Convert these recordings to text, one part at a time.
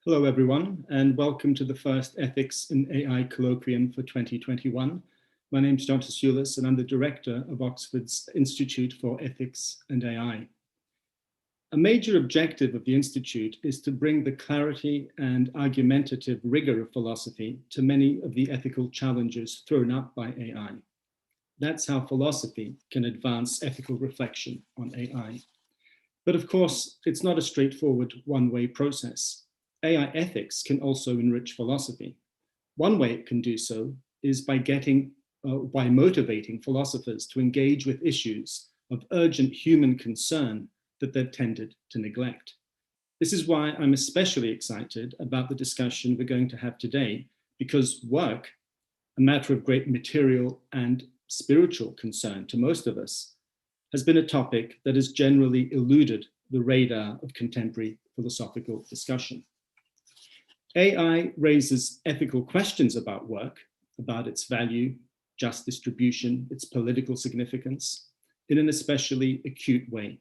Hello, everyone, and welcome to the first Ethics in AI Colloquium for 2021. My name is John Tasulis, and I'm the director of Oxford's Institute for Ethics and AI. A major objective of the Institute is to bring the clarity and argumentative rigor of philosophy to many of the ethical challenges thrown up by AI. That's how philosophy can advance ethical reflection on AI. But of course, it's not a straightforward one-way process. AI ethics can also enrich philosophy. One way it can do so is by motivating philosophers to engage with issues of urgent human concern that they've tended to neglect. This is why I'm especially excited about the discussion we're going to have today, because work, a matter of great material and spiritual concern to most of us, has been a topic that has generally eluded the radar of contemporary philosophical discussion. AI raises ethical questions about work, about its value, just distribution, its political significance, in an especially acute way.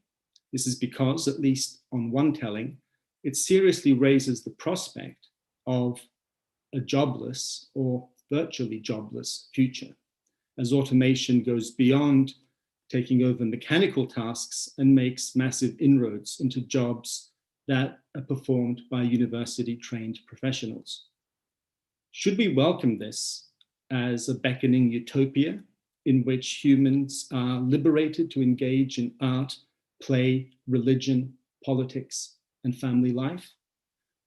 This is because, at least on one telling, it seriously raises the prospect of a jobless or virtually jobless future, as automation goes beyond taking over mechanical tasks and makes massive inroads into jobs that are performed by university-trained professionals. Should we welcome this as a beckoning utopia in which humans are liberated to engage in art, play, religion, politics, and family life?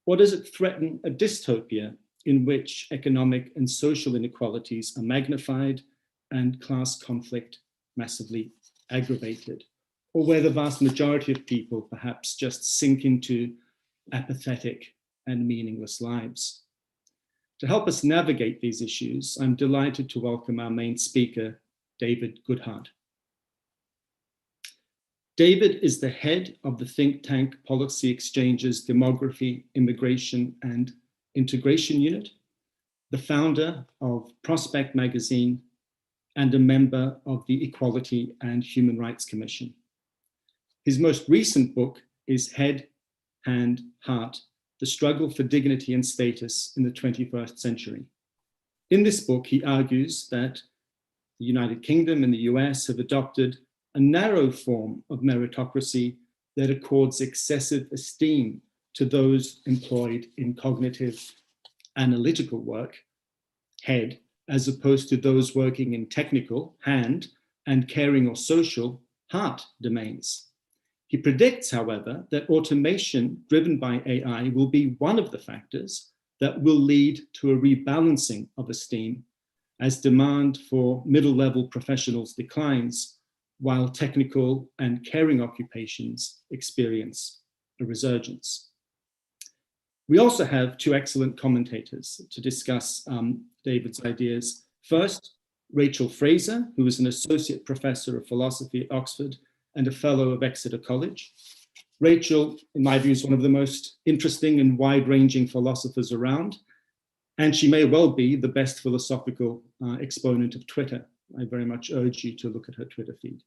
Or does it threaten a dystopia in which economic and social inequalities are magnified and class conflict massively aggravated? Or where the vast majority of people perhaps just sink into apathetic and meaningless lives? To help us navigate these issues, I'm delighted to welcome our main speaker, David Goodhart. David is the head of the think tank Policy Exchange's Demography, Immigration and Integration Unit, the founder of Prospect Magazine, and a member of the Equality and Human Rights Commission. His most recent book is Head, Hand, Heart: The Struggle for Dignity and Status in the 21st Century. In this book, he argues that the United Kingdom and the US have adopted a narrow form of meritocracy that accords excessive esteem to those employed in cognitive, analytical work, head, as opposed to those working in technical, hand, and caring or social, heart domains. He predicts, however, that automation driven by AI will be one of the factors that will lead to a rebalancing of esteem as demand for middle-level professionals declines, while technical and caring occupations experience a resurgence. We also have two excellent commentators to discuss David's ideas. First, Rachel Fraser, who is an associate professor of philosophy at Oxford and a fellow of Exeter College. Rachel, in my view, is one of the most interesting and wide-ranging philosophers around, and she may well be the best philosophical exponent of Twitter. I very much urge you to look at her Twitter feed.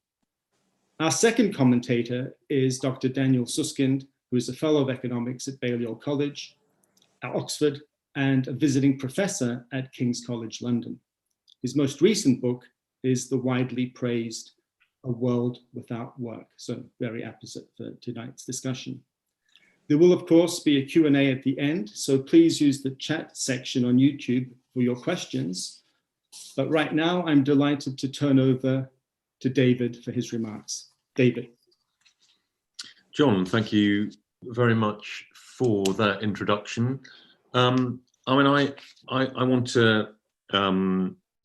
Our second commentator is Dr. Daniel Sirskin, who is a fellow of economics at Balliol College, at Oxford, and a visiting professor at King's College London. His most recent book is the widely praised A World Without Work, so very apposite for tonight's discussion. There will, of course, be a Q&A at the end, so please use the chat section on YouTube for your questions. But right now, I'm delighted to turn over to David for his remarks. David. John, thank you very much for that introduction. I want to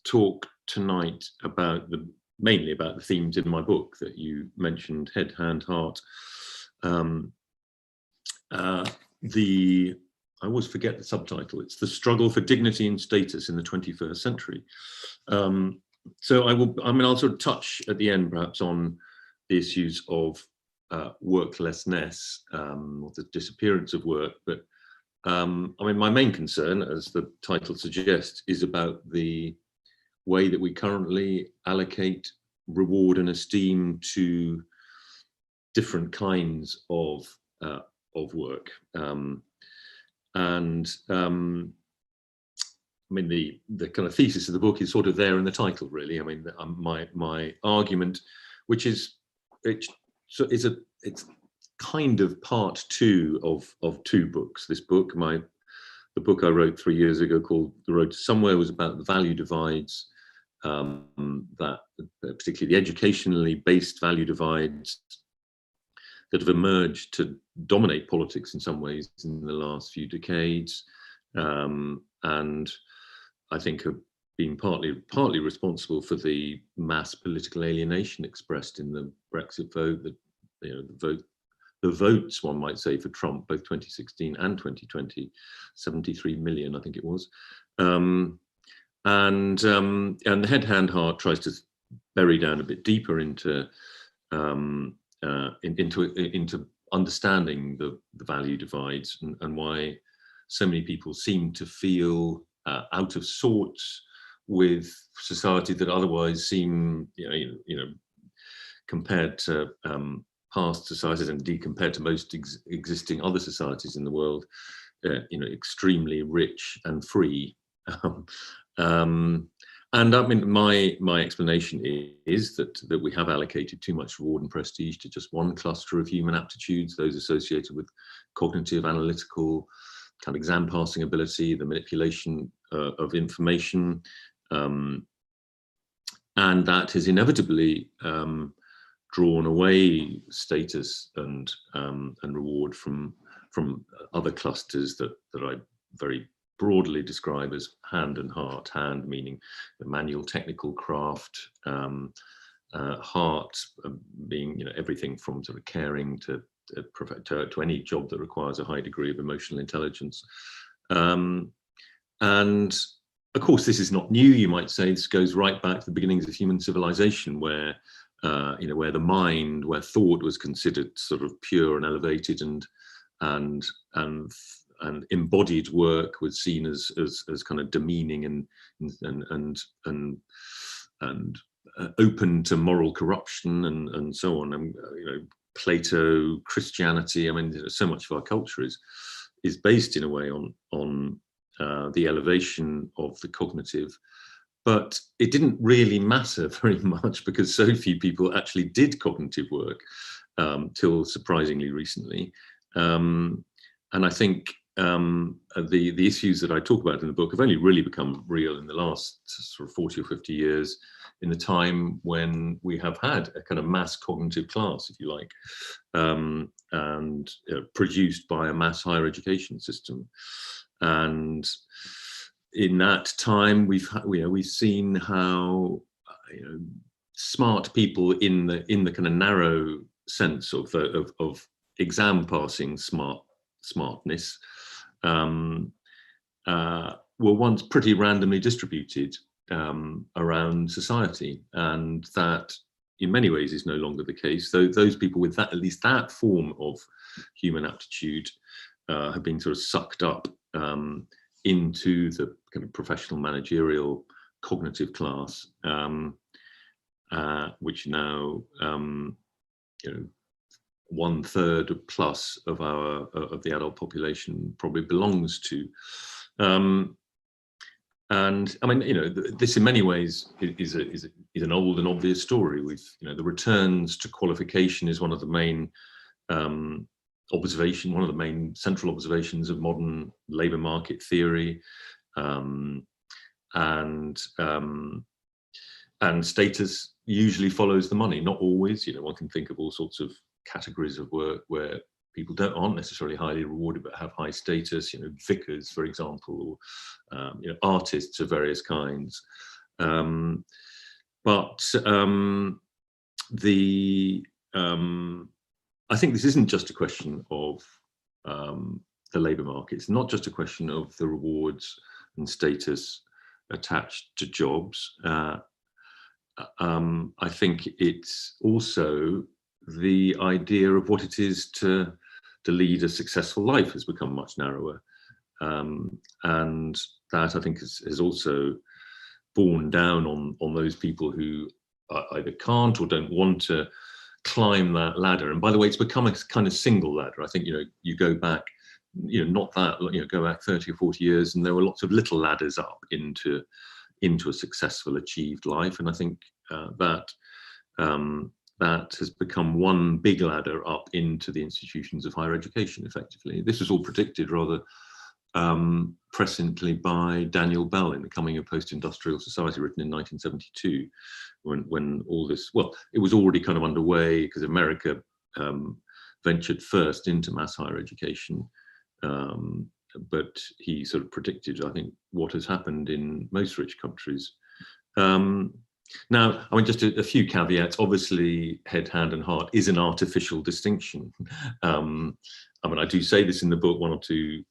talk tonight about mainly about the themes in my book that you mentioned, Head, Hand, Heart. I always forget the subtitle. It's The Struggle for Dignity and Status in the 21st Century. So I'll sort of touch at the end perhaps on the issues of worklessness, or the disappearance of work. But my main concern, as the title suggests, is about the way that we currently allocate reward and esteem to different kinds of work. And I mean, the kind of thesis of the book is sort of there in the title, really. I mean, my argument, which is it's kind of part two of two books. This book, the book I wrote 3 years ago called The Road to Somewhere, was about the value divides, that particularly the educationally based value divides that have emerged to dominate politics in some ways in the last few decades, and I think have been partly responsible for the mass political alienation expressed in the Brexit vote, the votes, one might say, for Trump, both 2016 and 2020, 73 million, I think it was. And the Head, Hand, Heart tries to bury down a bit deeper into understanding the value divides and why so many people seem to feel out of sorts with society that otherwise seem, compared to past societies, and indeed compared to most existing other societies in the world, extremely rich and free. And I mean, my explanation is that we have allocated too much reward and prestige to just one cluster of human aptitudes, those associated with cognitive, analytical, kind of exam passing ability, the manipulation of information, and that has inevitably drawn away status and reward from other clusters that I very broadly describe as hand and heart. Hand meaning the manual technical craft, heart being everything from sort of caring to any job that requires a high degree of emotional intelligence. And of course, this is not new, you might say. This goes right back to the beginnings of human civilization, where where the mind, where thought was considered sort of pure and elevated, and embodied work was seen as kind of demeaning and open to moral corruption and so on. And Plato, Christianity, I mean, so much of our culture is based in a way on the elevation of the cognitive. But it didn't really matter very much because so few people actually did cognitive work till surprisingly recently. And I think the issues that I talk about in the book have only really become real in the last sort of 40 or 50 years, in the time when we have had a kind of mass cognitive class, if you like, and produced by a mass higher education system. And in that time, we've seen how smart people in the kind of narrow sense of exam passing smartness were once pretty randomly distributed around society, and that in many ways is no longer the case. So those people with that, at least that form of human aptitude, have been sort of sucked up into the kind of professional managerial cognitive class, which now 1/3 plus of the adult population probably belongs to. And I mean, this in many ways is an old and obvious story. The returns to qualification is one of the main one of the main central observations of modern labour market theory, and status usually follows the money. Not always. One can think of all sorts of categories of work where people aren't necessarily highly rewarded but have high status. Vicars, for example, or artists of various kinds. I think this isn't just a question of the labour market. It's not just a question of the rewards and status attached to jobs. I think it's also the idea of what it is to lead a successful life has become much narrower. And that, I think, has also borne down on those people who either can't or don't want to climb that ladder. And by the way, it's become a kind of single ladder. I think, you go back not that, go back 30 or 40 years, and there were lots of little ladders up into a successful, achieved life. And I think that has become one big ladder up into the institutions of higher education, effectively. This was all predicted rather presciently by Daniel Bell in The Coming of Post-Industrial Society, written in 1972, when all this, well, it was already kind of underway because America ventured first into mass higher education. But he sort of predicted, I think, what has happened in most rich countries. Now, I mean, just a few caveats. Obviously, head, hand, and heart is an artificial distinction. I mean, I do say this in the book. One or two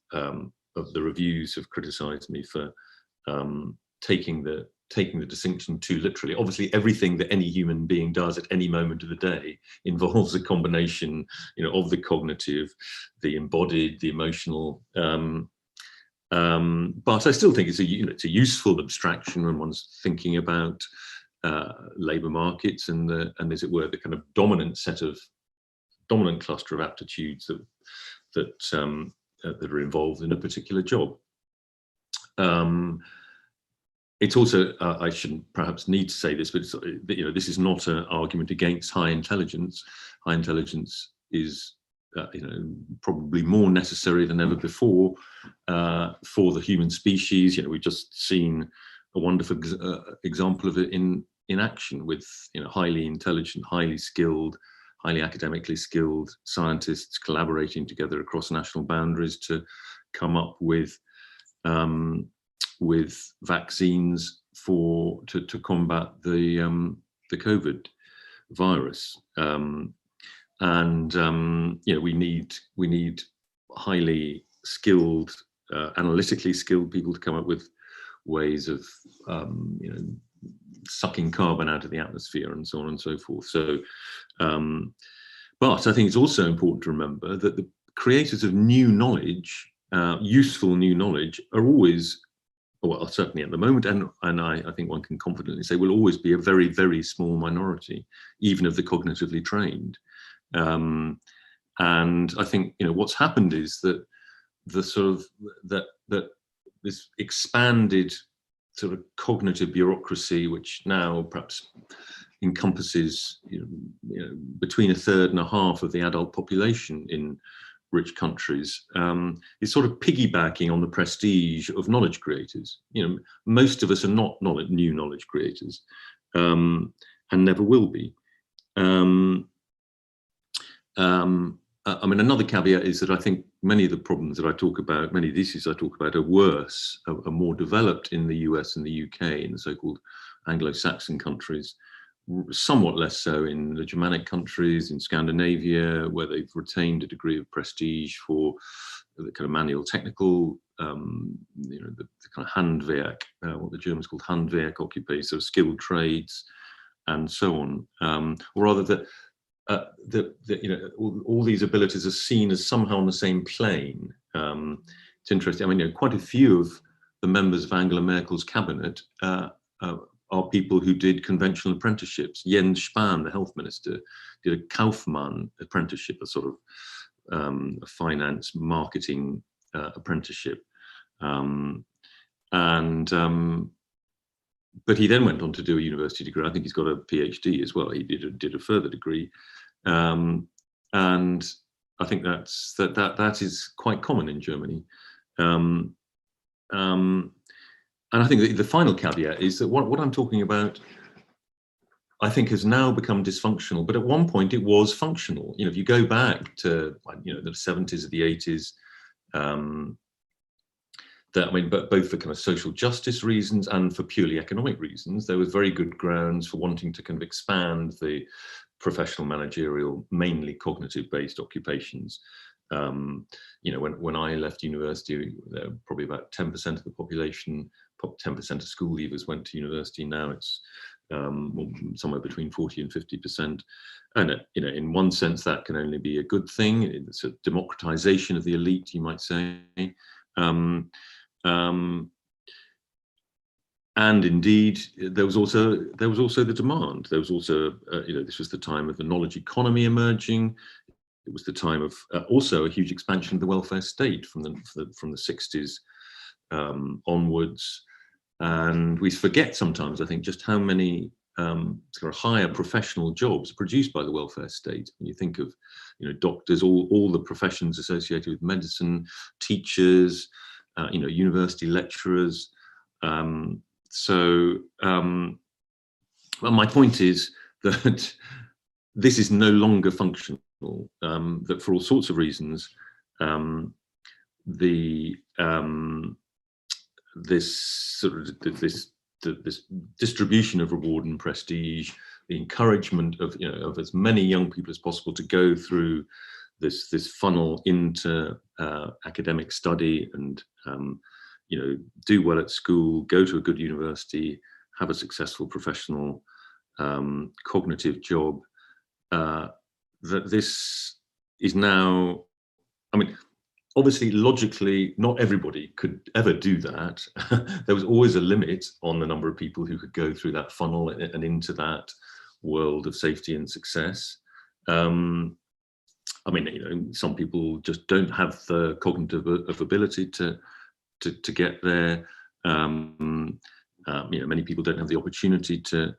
of the reviews have criticised me for taking the distinction too literally. Obviously, everything that any human being does at any moment of the day involves a combination, of the cognitive, the embodied, the emotional. But I still think it's a useful abstraction when one's thinking about labour markets and as it were, the kind of dominant cluster of aptitudes that are involved in a particular job. It's also, I shouldn't perhaps need to say this, but this is not an argument against high intelligence. High intelligence is, probably more necessary than ever before for the human species. We've just seen a wonderful example of it in action with, highly intelligent, highly skilled, highly academically skilled scientists collaborating together across national boundaries to come up with vaccines to combat the COVID virus, we need highly skilled, analytically skilled people to come up with ways of sucking carbon out of the atmosphere and so on and so forth. So, but I think it's also important to remember that the creators of new knowledge, useful new knowledge, are always, well, certainly at the moment, and I think one can confidently say will always be a very, very small minority, even of the cognitively trained. And I think what's happened is that the sort of that this expanded sort of cognitive bureaucracy, which now perhaps encompasses between a third and a half of the adult population in rich countries, is sort of piggybacking on the prestige of knowledge creators. Most of us are not new knowledge creators, and never will be. I mean, another caveat is that I think many of the problems that I talk about, many of the issues I talk about, are worse, are more developed in the US and the UK, in the so-called Anglo-Saxon countries, somewhat less so in the Germanic countries, in Scandinavia, where they've retained a degree of prestige for the kind of manual technical, the kind of handwerk, what the Germans called handwerk occupations, so skilled trades, and so on. Or rather, all these abilities are seen as somehow on the same plane. It's interesting. I mean, quite a few of the members of Angela Merkel's cabinet are people who did conventional apprenticeships. Jens Spahn, the health minister, did a Kaufmann apprenticeship, a sort of a finance marketing apprenticeship, but he then went on to do a university degree. I think he's got a PhD as well. He did a further degree, and I think that is quite common in Germany. And I think the final caveat is that what I'm talking about, I think, has now become dysfunctional. But at one point, it was functional. If you go back to the 70s or the 80s. But both for kind of social justice reasons and for purely economic reasons, there was very good grounds for wanting to kind of expand the professional managerial, mainly cognitive-based occupations. When I left university, there were probably about 10% of the population, 10% of school leavers went to university. Now it's somewhere between 40 and 50%. And in one sense, that can only be a good thing. It's a democratization of the elite, you might say. And indeed, there was also the demand. There was also, this was the time of the knowledge economy emerging. it was the time of also a huge expansion of the welfare state from the 60s onwards. And we forget sometimes, I think, just how many sort of higher professional jobs produced by the welfare state. When you think of, doctors, all the professions associated with medicine, teachers, university lecturers. Well, my point is that this is no longer functional. That for all sorts of reasons, this distribution of reward and prestige, the encouragement of as many young people as possible to go through this funnel into academic study and do well at school, go to a good university, have a successful professional cognitive job. That this is now, I mean, obviously, logically, not everybody could ever do that. There was always a limit on the number of people who could go through that funnel and into that world of safety and success. I mean, some people just don't have the cognitive ability to get there. Many people don't have the opportunity to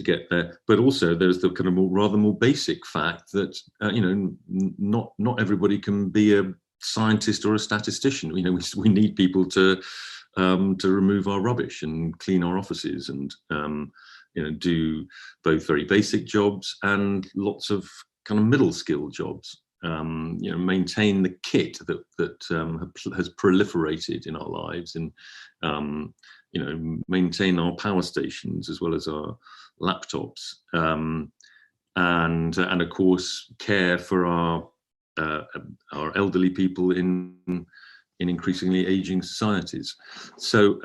get there. But also, there's the kind of rather more basic fact that not everybody can be a scientist or a statistician. We need people to remove our rubbish and clean our offices and do both very basic jobs and lots of kind of middle skill jobs. Maintain the kit that has proliferated in our lives, and maintain our power stations as well as our laptops, and of course care for our elderly people in increasingly aging societies. So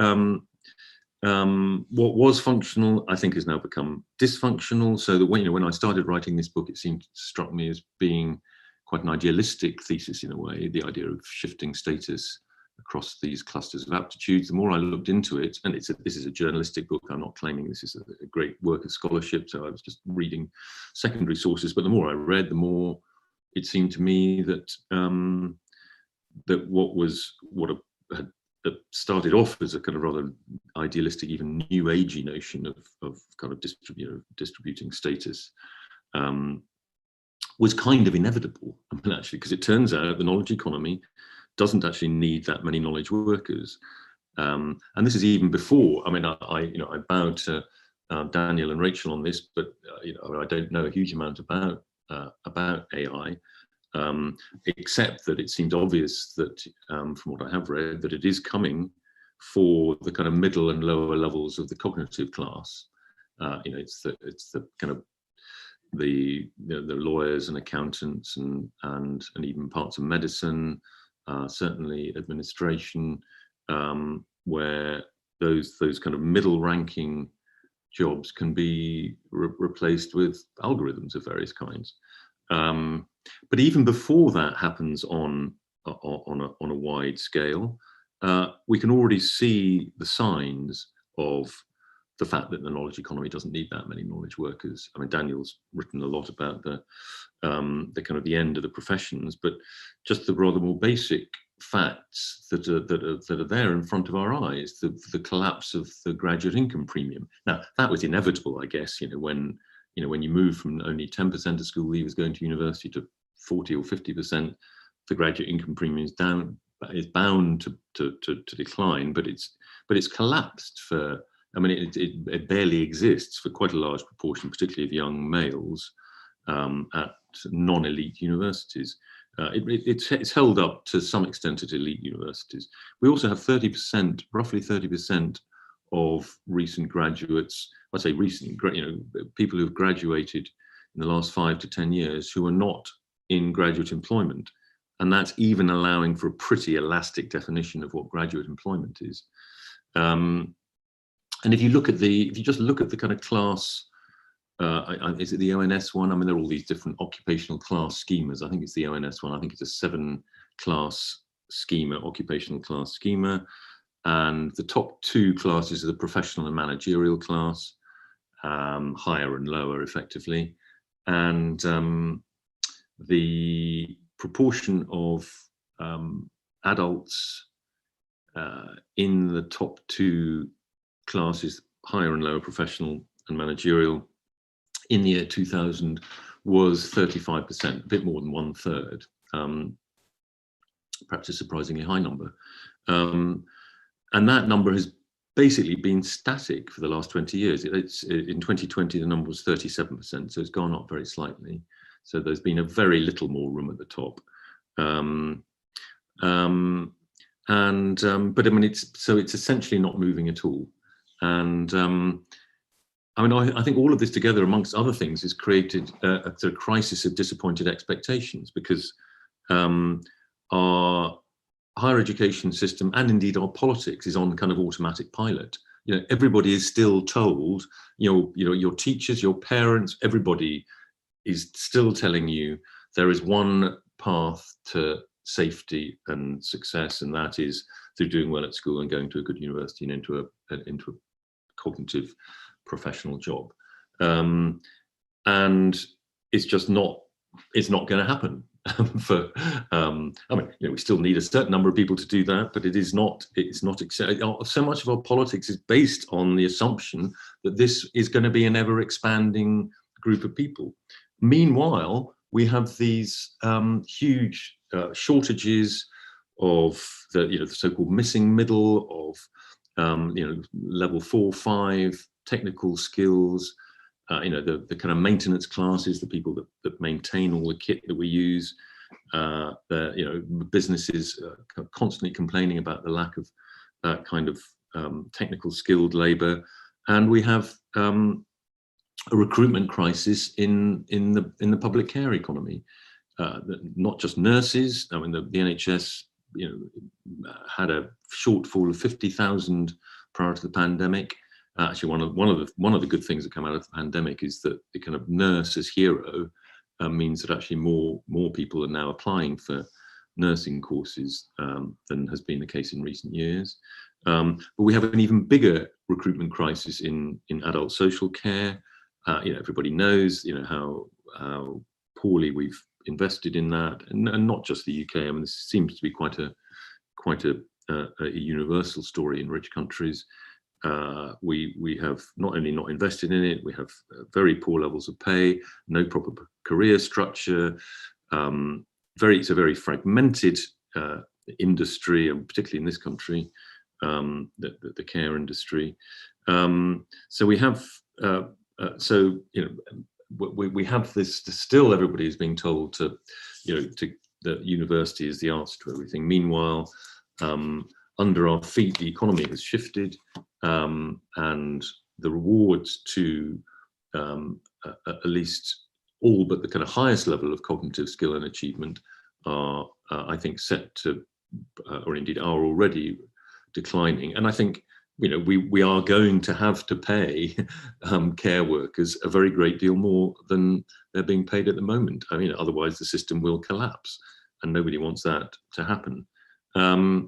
what was functional, I think, has now become dysfunctional. So that when I started writing this book, it struck me as being quite an idealistic thesis in a way, the idea of shifting status across these clusters of aptitudes. The more I looked into it, and this is a journalistic book, I'm not claiming this is a great work of scholarship, so I was just reading secondary sources, but the more I read, the more it seemed to me that what had started off as a kind of rather idealistic, even new agey notion of kind of distributing status was kind of inevitable. I mean, actually, because it turns out the knowledge economy doesn't actually need that many knowledge workers, and this is even before. I mean, I bow to Daniel and Rachel on this, but I don't know a huge amount about AI, except that it seems obvious that from what I have read, that it is coming for the kind of middle and lower levels of the cognitive class. It's the kind of the lawyers and accountants and even parts of medicine, certainly administration, where those kind of middle ranking jobs can be replaced with algorithms of various kinds. But even before that happens on a wide scale, we can already see the signs of the fact that the knowledge economy doesn't need that many knowledge workers. I mean, Daniel's written a lot about the kind of the end of the professions, but just the rather more basic facts that are there in front of our eyes, the collapse of the graduate income premium. Now, that was inevitable, I guess, when you move from only 10% of school leavers going to university to 40 or 50%, the graduate income premium is bound to decline, but it's collapsed for, I mean, it barely exists for quite a large proportion, particularly of young males at non-elite universities. It's held up to some extent at elite universities. We also have roughly 30% of recent graduates, I say recent, people who've graduated in the last 5 to 10 years who are not in graduate employment. And that's even allowing for a pretty elastic definition of what graduate employment is. And if you just look at the kind of class, is it the ONS one? I mean, there are all these different occupational class schemas. I think it's the ONS one. I think it's a 7-class schema, occupational class schema. And the top 2 classes are the professional and managerial class, higher and lower, effectively. And the proportion of adults in the top two classes, higher and lower professional and managerial, in the year 2000 was 35%, a bit more than 1/3, perhaps a surprisingly high number. And that number has basically been static for the last 20 years. In 2020, the number was 37%, so it's gone up very slightly. So there's been a very little more room at the top. But I mean, it's essentially not moving at all. And I mean, I think all of this together, amongst other things, has created a sort of crisis of disappointed expectations, because our higher education system, and indeed our politics, is on kind of automatic pilot. You know, everybody is still told, you know, your teachers, your parents, everybody is still telling you there is one path to safety and success, and that is through doing well at school and going to a good university and into a cognitive professional job. And it's just not, it's not going to happen. For I mean, you know, we still need a certain number of people to do that, but it's not so much of our politics is based on the assumption that this is going to be an ever expanding group of people. Meanwhile, we have these huge shortages of the so-called missing middle, of level 4, 5 technical skills. The kind of maintenance classes, the people that maintain all the kit that we use. Businesses constantly complaining about the lack of that kind of technical skilled labour, and we have a recruitment crisis in the public care economy. Not just nurses. I mean, the NHS, had a shortfall of 50,000 prior to the pandemic. Actually, one of the good things that come out of the pandemic is that the kind of nurse as hero means that actually more people are now applying for nursing courses than has been the case in recent years. But we have an even bigger recruitment crisis in adult social care. Everybody knows how poorly we've invested in that, and not just the UK. I mean, this seems to be quite a universal story in rich countries. We have not only not invested in it, we have very poor levels of pay, no proper career structure. It's a very fragmented industry, and particularly in this country, the care industry. So we have we have this. Still, everybody is being told that university is the answer to everything. Meanwhile, under our feet, the economy has shifted, and the rewards to at least all but the kind of highest level of cognitive skill and achievement are, I think, set to, or indeed are already declining. And I think, we are going to have to pay care workers a very great deal more than they're being paid at the moment. I mean, otherwise the system will collapse, and nobody wants that to happen. I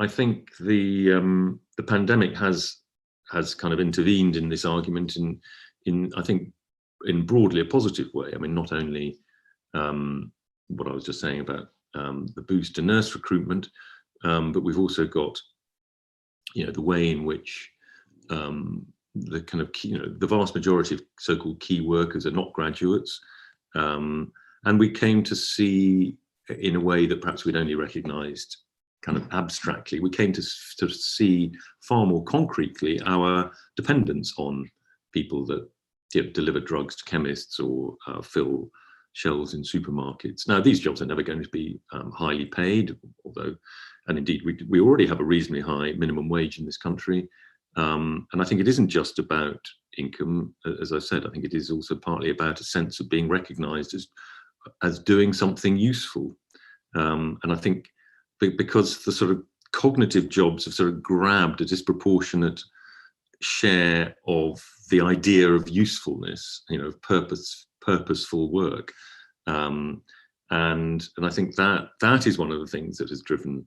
think the pandemic has kind of intervened in this argument in I think in broadly a positive way. I mean, not only what I was just saying about the boost to nurse recruitment, but we've also got the way in which the kind of the vast majority of so-called key workers are not graduates, and we came to see, in a way that perhaps we'd only recognised kind of abstractly, we came to see far more concretely our dependence on people that deliver drugs to chemists or fill shelves in supermarkets. Now, these jobs are never going to be highly paid, although, and indeed we already have a reasonably high minimum wage in this country. And I think it isn't just about income. As I said, I think it is also partly about a sense of being recognised as doing something useful. And I think because the sort of cognitive jobs have sort of grabbed a disproportionate share of the idea of usefulness, of purposeful work. And I think that is one of the things that has driven,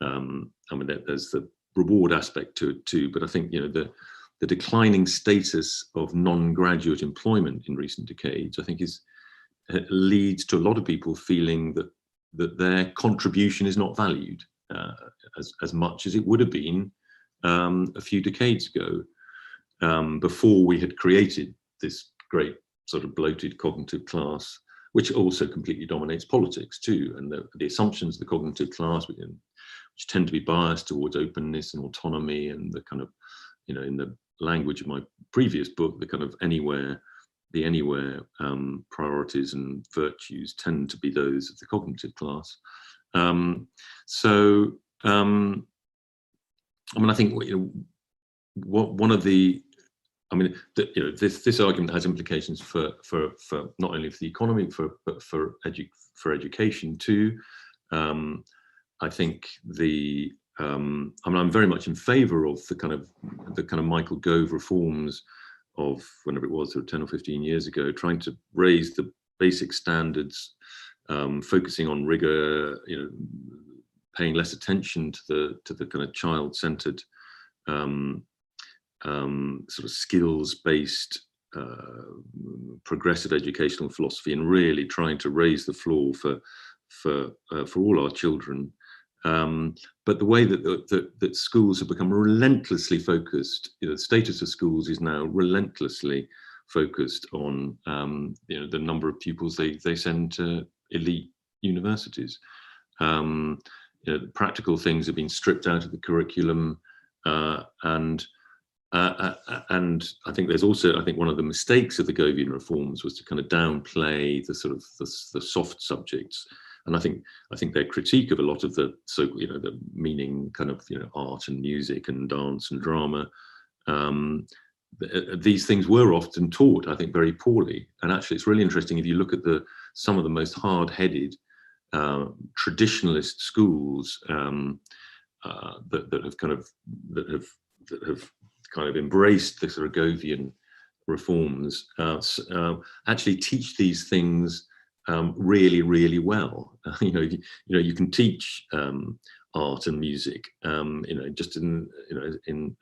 I mean, there's the reward aspect to it too, but I think, the declining status of non-graduate employment in recent decades, I think is leads to a lot of people feeling that their contribution is not valued as much as it would have been a few decades ago, before we had created this great sort of bloated cognitive class, which also completely dominates politics too, and the assumptions of the cognitive class, which tend to be biased towards openness and autonomy, and the kind of, in the language of my previous book, the kind of anywhere priorities and virtues tend to be those of the cognitive class. I think one of the, this argument has implications for not only for the economy, but for education too. I think I'm very much in favour of the kind of Michael Gove reforms of whenever it was, sort of 10 or 15 years ago, trying to raise the basic standards, focusing on rigor, paying less attention to the kind of child-centred, sort of skills-based, progressive educational philosophy, and really trying to raise the floor for all our children. But the way that schools have become relentlessly focused, the status of schools is now relentlessly focused on the number of pupils they send to elite universities. Practical things have been stripped out of the curriculum, and I think there's also, one of the mistakes of the Govian reforms was to kind of downplay the sort of the soft subjects. And I think their critique of a lot of the the meaning kind of art and music and dance and drama, these things were often taught, I think, very poorly. And actually, it's really interesting if you look at some of the most hard-headed traditionalist schools that have kind of embraced the sort of Govian reforms, actually teach these things really, really well. You can teach art and music, just in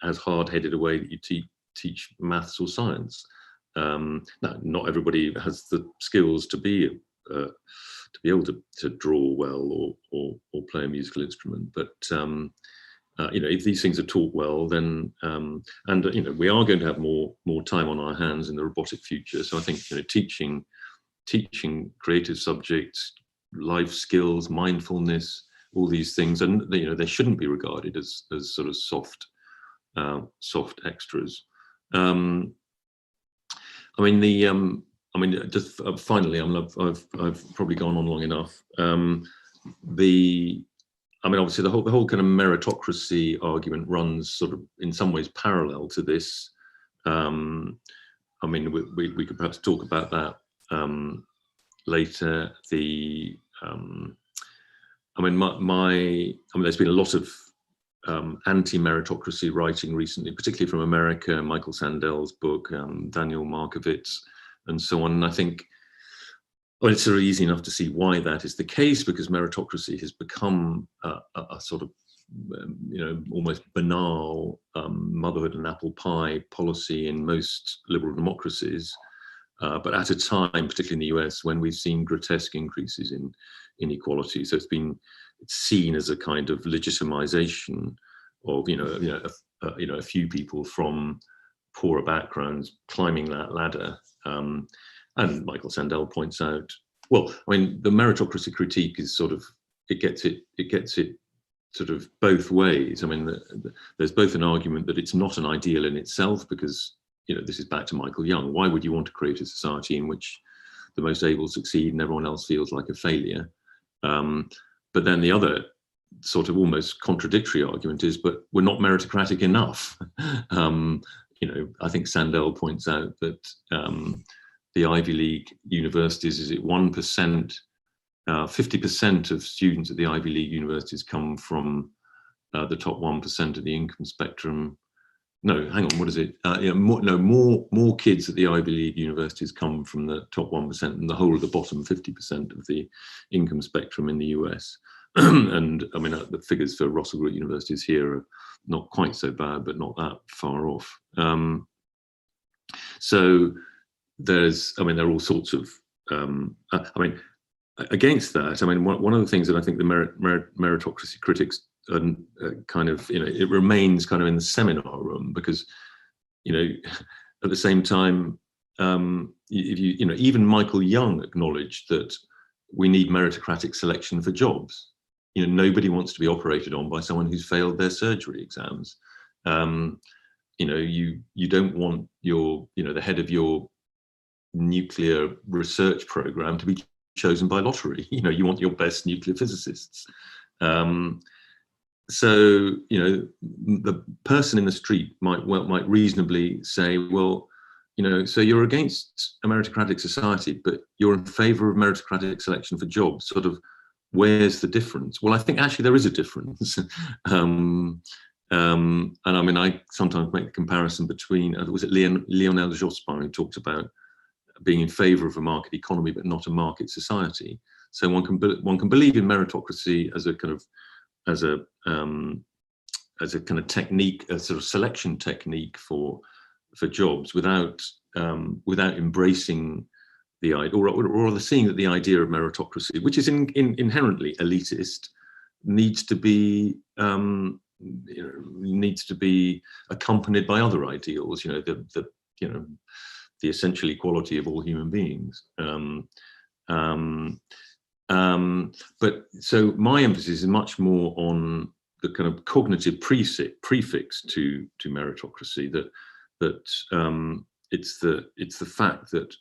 as hard-headed a way that you teach maths or science. Now, not everybody has the skills to be able to draw well or play a musical instrument, but if these things are taught well, then we are going to have more time on our hands in the robotic future. So I think teaching creative subjects, life skills, mindfulness, all these things, and they shouldn't be regarded as sort of soft extras. Just finally, I've probably gone on long enough. Obviously the whole kind of meritocracy argument runs sort of in some ways parallel to this. We could perhaps talk about that later. There's been a lot of anti-meritocracy writing recently, particularly from America, Michael Sandel's book, Daniel Markovits, and so on. And I think, it's sort of easy enough to see why that is the case, because meritocracy has become a sort of, almost banal motherhood and apple pie policy in most liberal democracies. But at a time, particularly in the US, when we've seen grotesque increases in inequality, so it's seen as a kind of legitimization of a few people from poorer backgrounds climbing that ladder. And Michael Sandel points out, the meritocracy critique is sort of, it gets it sort of both ways. There's both an argument that it's not an ideal in itself, because this is back to Michael Young. Why would you want to create a society in which the most able succeed and everyone else feels like a failure? But then the other sort of almost contradictory argument is, but we're not meritocratic enough. I think Sandel points out that the Ivy League universities, is it 1%, 50% of students at the Ivy League universities come from the top 1% of the income spectrum. No, hang on, what is it? More kids at the Ivy League universities come from the top 1% than the whole of the bottom 50% of the income spectrum in the US. And the figures for Russell Group universities here are not quite so bad, but not that far off. So there are all sorts of I mean, against that, I mean, one of the things that I think the meritocracy critics kind of, it remains kind of in the seminar room, because, at the same time, if even Michael Young acknowledged that we need meritocratic selection for jobs. Nobody wants to be operated on by someone who's failed their surgery exams. You don't want the head of your nuclear research program to be chosen by lottery. You want your best nuclear physicists. So the person in the street might reasonably say, well, so you're against a meritocratic society, but you're in favour of meritocratic selection for jobs. Sort of, where's the difference? Well, I think actually there is a difference. And I mean, I sometimes make the comparison between, was it Lionel Jospin who talked about being in favour of a market economy but not a market society. So one can believe in meritocracy as a kind of technique, a sort of selection technique for jobs, without embracing the idea, or seeing that the idea of meritocracy, which is inherently elitist, needs to be accompanied by other ideals. The essential equality of all human beings. But so my emphasis is much more on the kind of cognitive prefix to meritocracy, that it's the fact that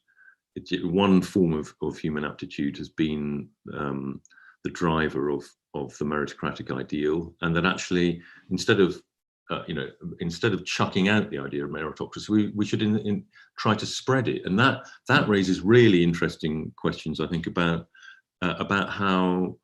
one form of human aptitude has been the driver of the meritocratic ideal, and that actually instead of chucking out the idea of meritocracy, we should try to spread it, and that raises really interesting questions, I think, about how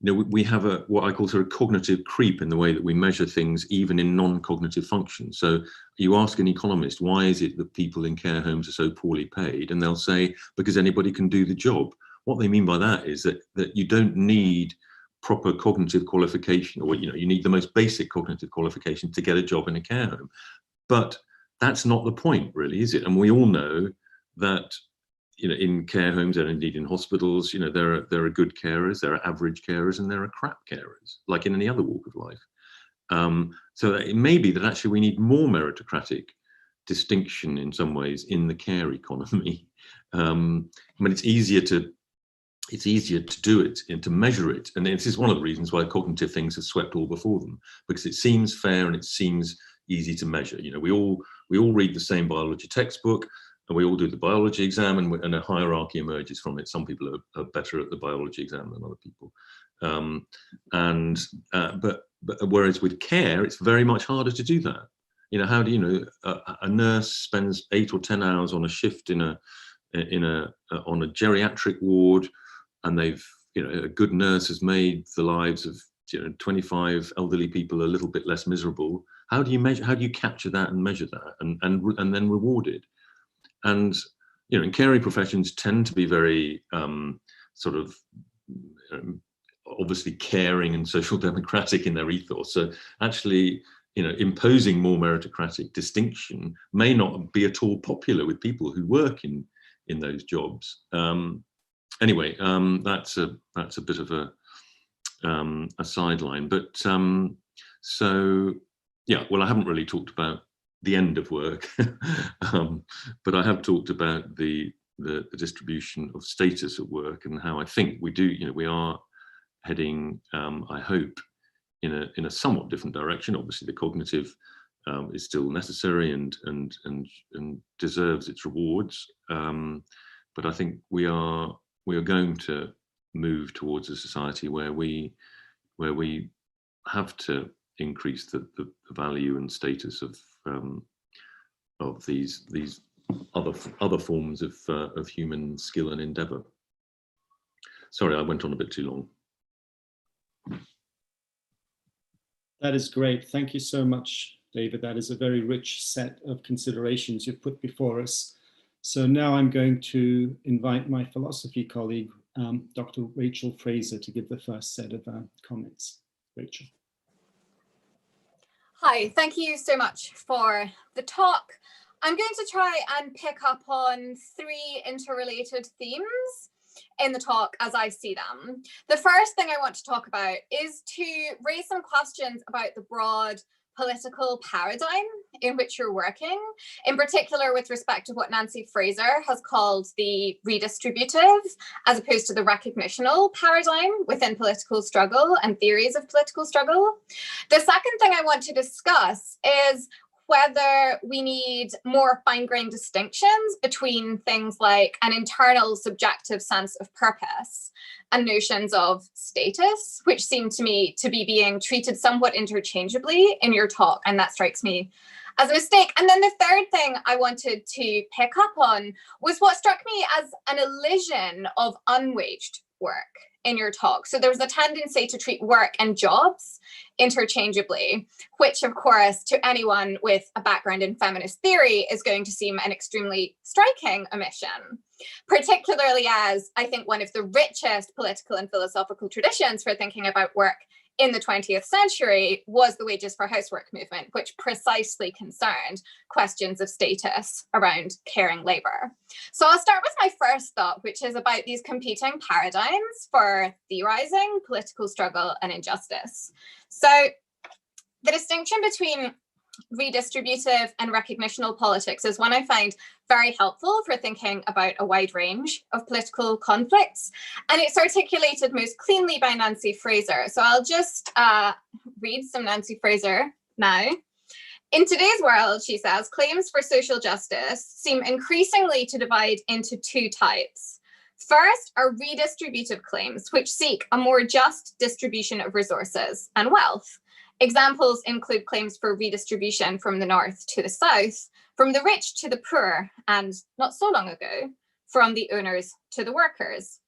we have what I call sort of cognitive creep in the way that we measure things, even in non-cognitive functions. So you ask an economist, why is it that people in care homes are so poorly paid? And they'll say, because anybody can do the job. What they mean by that is that you don't need proper cognitive qualification, or you need the most basic cognitive qualification to get a job in a care home. But that's not the point, really, is it? And we all know that in care homes, and indeed in hospitals, there are good carers, there are average carers, and there are crap carers, like in any other walk of life. So it may be that actually we need more meritocratic distinction in some ways in the care economy. I mean, it's easier to do it and to measure it, and this is one of the reasons why cognitive things have swept all before them, because it seems fair and it seems easy to measure. We all read the same biology textbook, and we all do the biology exam, and a hierarchy emerges from it. Some people are better at the biology exam than other people, but whereas with care, it's very much harder to do that. How do a nurse spends 8 or 10 hours on a shift on a geriatric ward, and a good nurse has made the lives of 25 elderly people a little bit less miserable. How do you capture that and measure that and then reward it? And in caring professions tend to be very sort of obviously caring and social democratic in their ethos. So actually, imposing more meritocratic distinction may not be at all popular with people who work in those jobs. Anyway, that's a bit of a sideline. But so yeah, well, I haven't really talked about the end of work, but I have talked about the distribution of status at work, and how I think we are heading, I hope, in a somewhat different direction. Obviously, the cognitive is still necessary and deserves its rewards, but I think we are going to move towards a society where we have to increase the value and status of these other forms of human skill and endeavour. Sorry, I went on a bit too long. That is great. Thank you so much, David. That is a very rich set of considerations you've put before us. So now I'm going to invite my philosophy colleague, Dr. Rachel Fraser, to give the first set of comments. Rachel. Hi, thank you so much for the talk. I'm going to try and pick up on three interrelated themes in the talk as I see them. The first thing I want to talk about is to raise some questions about the broad political paradigm in which you're working, in particular with respect to what Nancy Fraser has called the redistributive as opposed to the recognitional paradigm within political struggle and theories of political struggle. The second thing I want to discuss is whether we need more fine-grained distinctions between things like an internal subjective sense of purpose and notions of status, which seem to me to be being treated somewhat interchangeably in your talk, and that strikes me as a mistake. And then the third thing I wanted to pick up on was what struck me as an elision of unwaged work in your talk. So there was a tendency to treat work and jobs interchangeably, which of course to anyone with a background in feminist theory is going to seem an extremely striking omission, particularly as I think one of the richest political and philosophical traditions for thinking about work in the 20th century was the Wages for Housework movement, which precisely concerned questions of status around caring labor. So I'll start with my first thought, which is about these competing paradigms for theorizing, political struggle, and injustice. So the distinction between redistributive and recognitional politics is one I find very helpful for thinking about a wide range of political conflicts. And it's articulated most cleanly by Nancy Fraser. So I'll just read some Nancy Fraser now. In today's world, she says, claims for social justice seem increasingly to divide into two types. First are redistributive claims, which seek a more just distribution of resources and wealth. Examples include claims for redistribution from the north to the south, from the rich to the poor, and not so long ago, from the owners to the workers.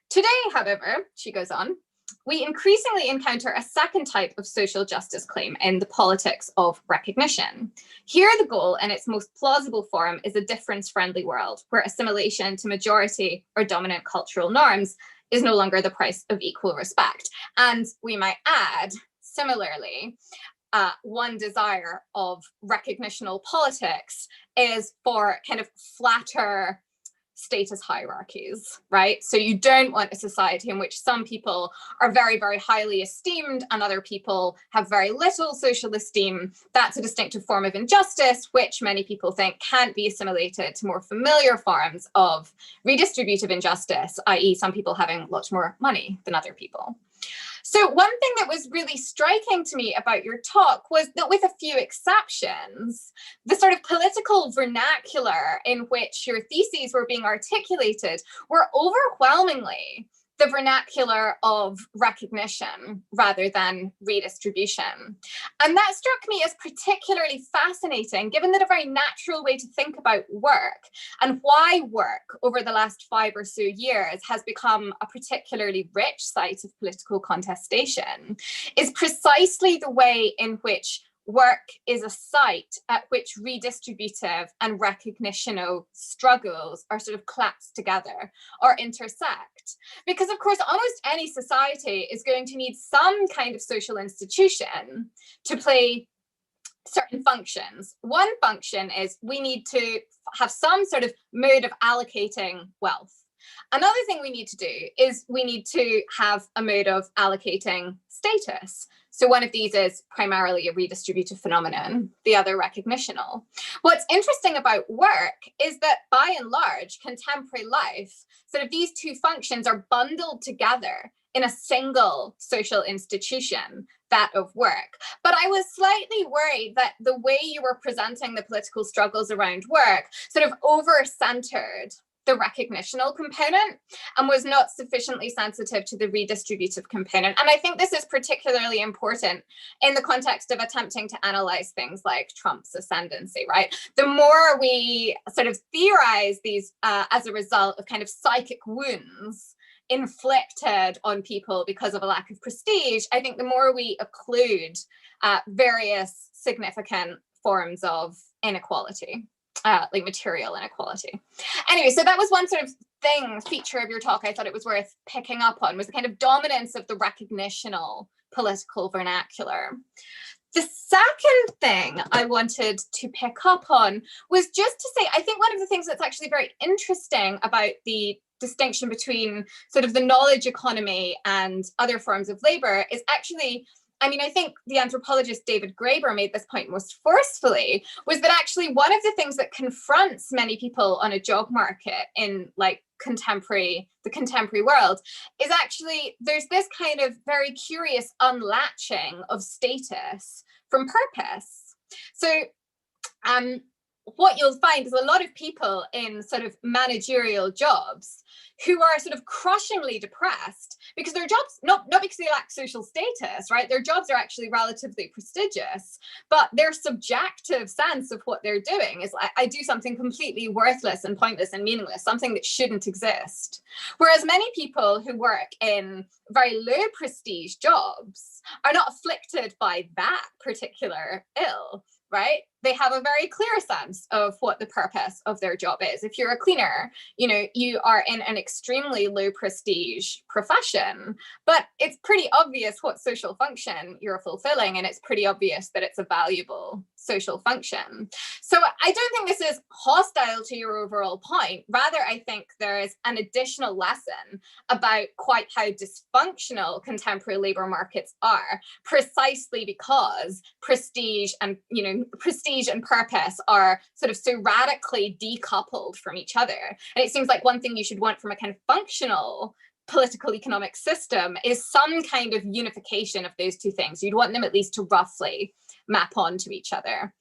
Today, however, she goes on, we increasingly encounter a second type of social justice claim in the politics of recognition. Here, the goal in its most plausible form is a difference-friendly world where assimilation to majority or dominant cultural norms is no longer the price of equal respect. And we might add, similarly, one desire of recognitional politics is for kind of flatter status hierarchies, right? So you don't want a society in which some people are very, very highly esteemed and other people have very little social esteem. That's a distinctive form of injustice, which many people think can't be assimilated to more familiar forms of redistributive injustice, i.e. some people having lots more money than other people. So one thing that was really striking to me about your talk was that with a few exceptions, the sort of political vernacular in which your theses were being articulated were overwhelmingly the vernacular of recognition rather than redistribution. And that struck me as particularly fascinating, given that a very natural way to think about work and why work over the last 5 or so years has become a particularly rich site of political contestation is precisely the way in which work is a site at which redistributive and recognitional struggles are sort of collapsed together or intersect. Because of course, almost any society is going to need some kind of social institution to play certain functions. One function is we need to have some sort of mode of allocating wealth. Another thing we need to do is we need to have a mode of allocating status. So one of these is primarily a redistributive phenomenon, the other recognitional. What's interesting about work is that by and large, contemporary life, sort of these two functions are bundled together in a single social institution, that of work. But I was slightly worried that the way you were presenting the political struggles around work sort of over-centered the recognitional component and was not sufficiently sensitive to the redistributive component. And I think this is particularly important in the context of attempting to analyze things like Trump's ascendancy, right? The more we sort of theorize these as a result of kind of psychic wounds inflicted on people because of a lack of prestige, I think the more we occlude various significant forms of inequality. Like material inequality. Anyway, so that was one sort of feature of your talk I thought it was worth picking up on, was the kind of dominance of the recognitional political vernacular. The second thing I wanted to pick up on was just to say, I think one of the things that's actually very interesting about the distinction between sort of the knowledge economy and other forms of labor is actually, I mean, I think the anthropologist David Graeber made this point most forcefully, was that actually one of the things that confronts many people on a job market in like the contemporary world is actually there's this kind of very curious unlatching of status from purpose. So what you'll find is a lot of people in sort of managerial jobs who are sort of crushingly depressed because their jobs, not because they lack social status, right? Their jobs are actually relatively prestigious, but their subjective sense of what they're doing is like, I do something completely worthless and pointless and meaningless, something that shouldn't exist. Whereas many people who work in very low prestige jobs are not afflicted by that particular ill, right? They have a very clear sense of what the purpose of their job is. If you're a cleaner, you know, you are in an extremely low prestige profession, but it's pretty obvious what social function you're fulfilling, and it's pretty obvious that it's a valuable social function. So I don't think this is hostile to your overall point. Rather, I think there is an additional lesson about quite how dysfunctional contemporary labor markets are, precisely because prestige and, you know, prestige and purpose are sort of so radically decoupled from each other. And it seems like one thing you should want from a kind of functional political economic system is some kind of unification of those two things. You'd want them at least to roughly map onto each other.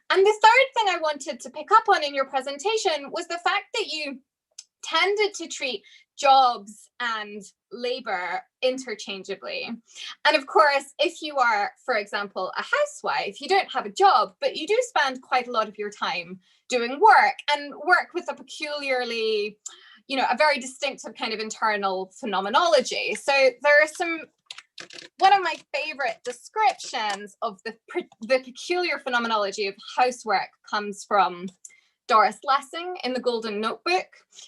And the third thing I wanted to pick up on in your presentation was the fact that you tended to treat jobs and labor interchangeably. And of course, if you are, for example, a housewife, you don't have a job, but you do spend quite a lot of your time doing work, and work with a peculiarly, you know, a very distinctive kind of internal phenomenology. So there are one of my favorite descriptions of the peculiar phenomenology of housework comes from Doris Lessing in The Golden Notebook.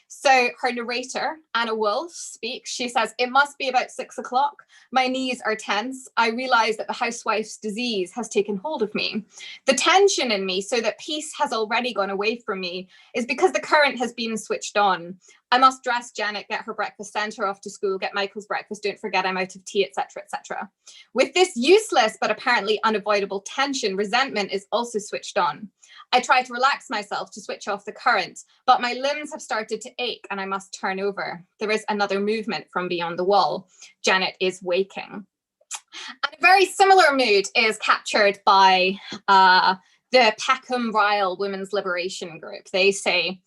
So her narrator, Anna Wolf, speaks. She says, "It must be about 6 o'clock. My knees are tense. I realize that the housewife's disease has taken hold of me. The tension in me, so that peace has already gone away from me, is because the current has been switched on. I must dress Janet, get her breakfast, send her off to school, get Michael's breakfast, don't forget I'm out of tea, etc., etc. With this useless but apparently unavoidable tension, resentment is also switched on. I try to relax myself to switch off the current, but my limbs have started to ache and I must turn over. There is another movement from beyond the wall. Janet is waking." And a very similar mood is captured by the Peckham Ryle Women's Liberation Group. They say,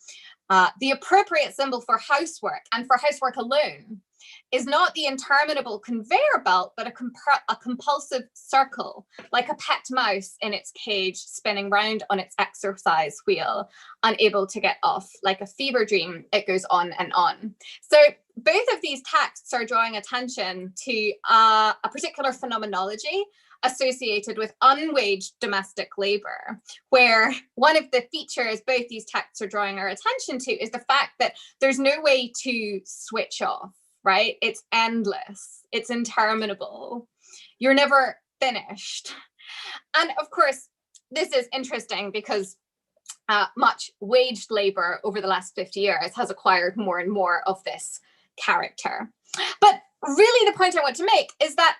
"The appropriate symbol for housework, and for housework alone, is not the interminable conveyor belt, but a compulsive circle, like a pet mouse in its cage, spinning round on its exercise wheel, unable to get off. Like a fever dream, it goes on and on." So both of these texts are drawing attention to a particular phenomenology associated with unwaged domestic labor, where one of the features both these texts are drawing our attention to is the fact that there's no way to switch off, right? It's endless, it's interminable, you're never finished. And of course, this is interesting because much waged labor over the last 50 years has acquired more and more of this character. But really the point I want to make is that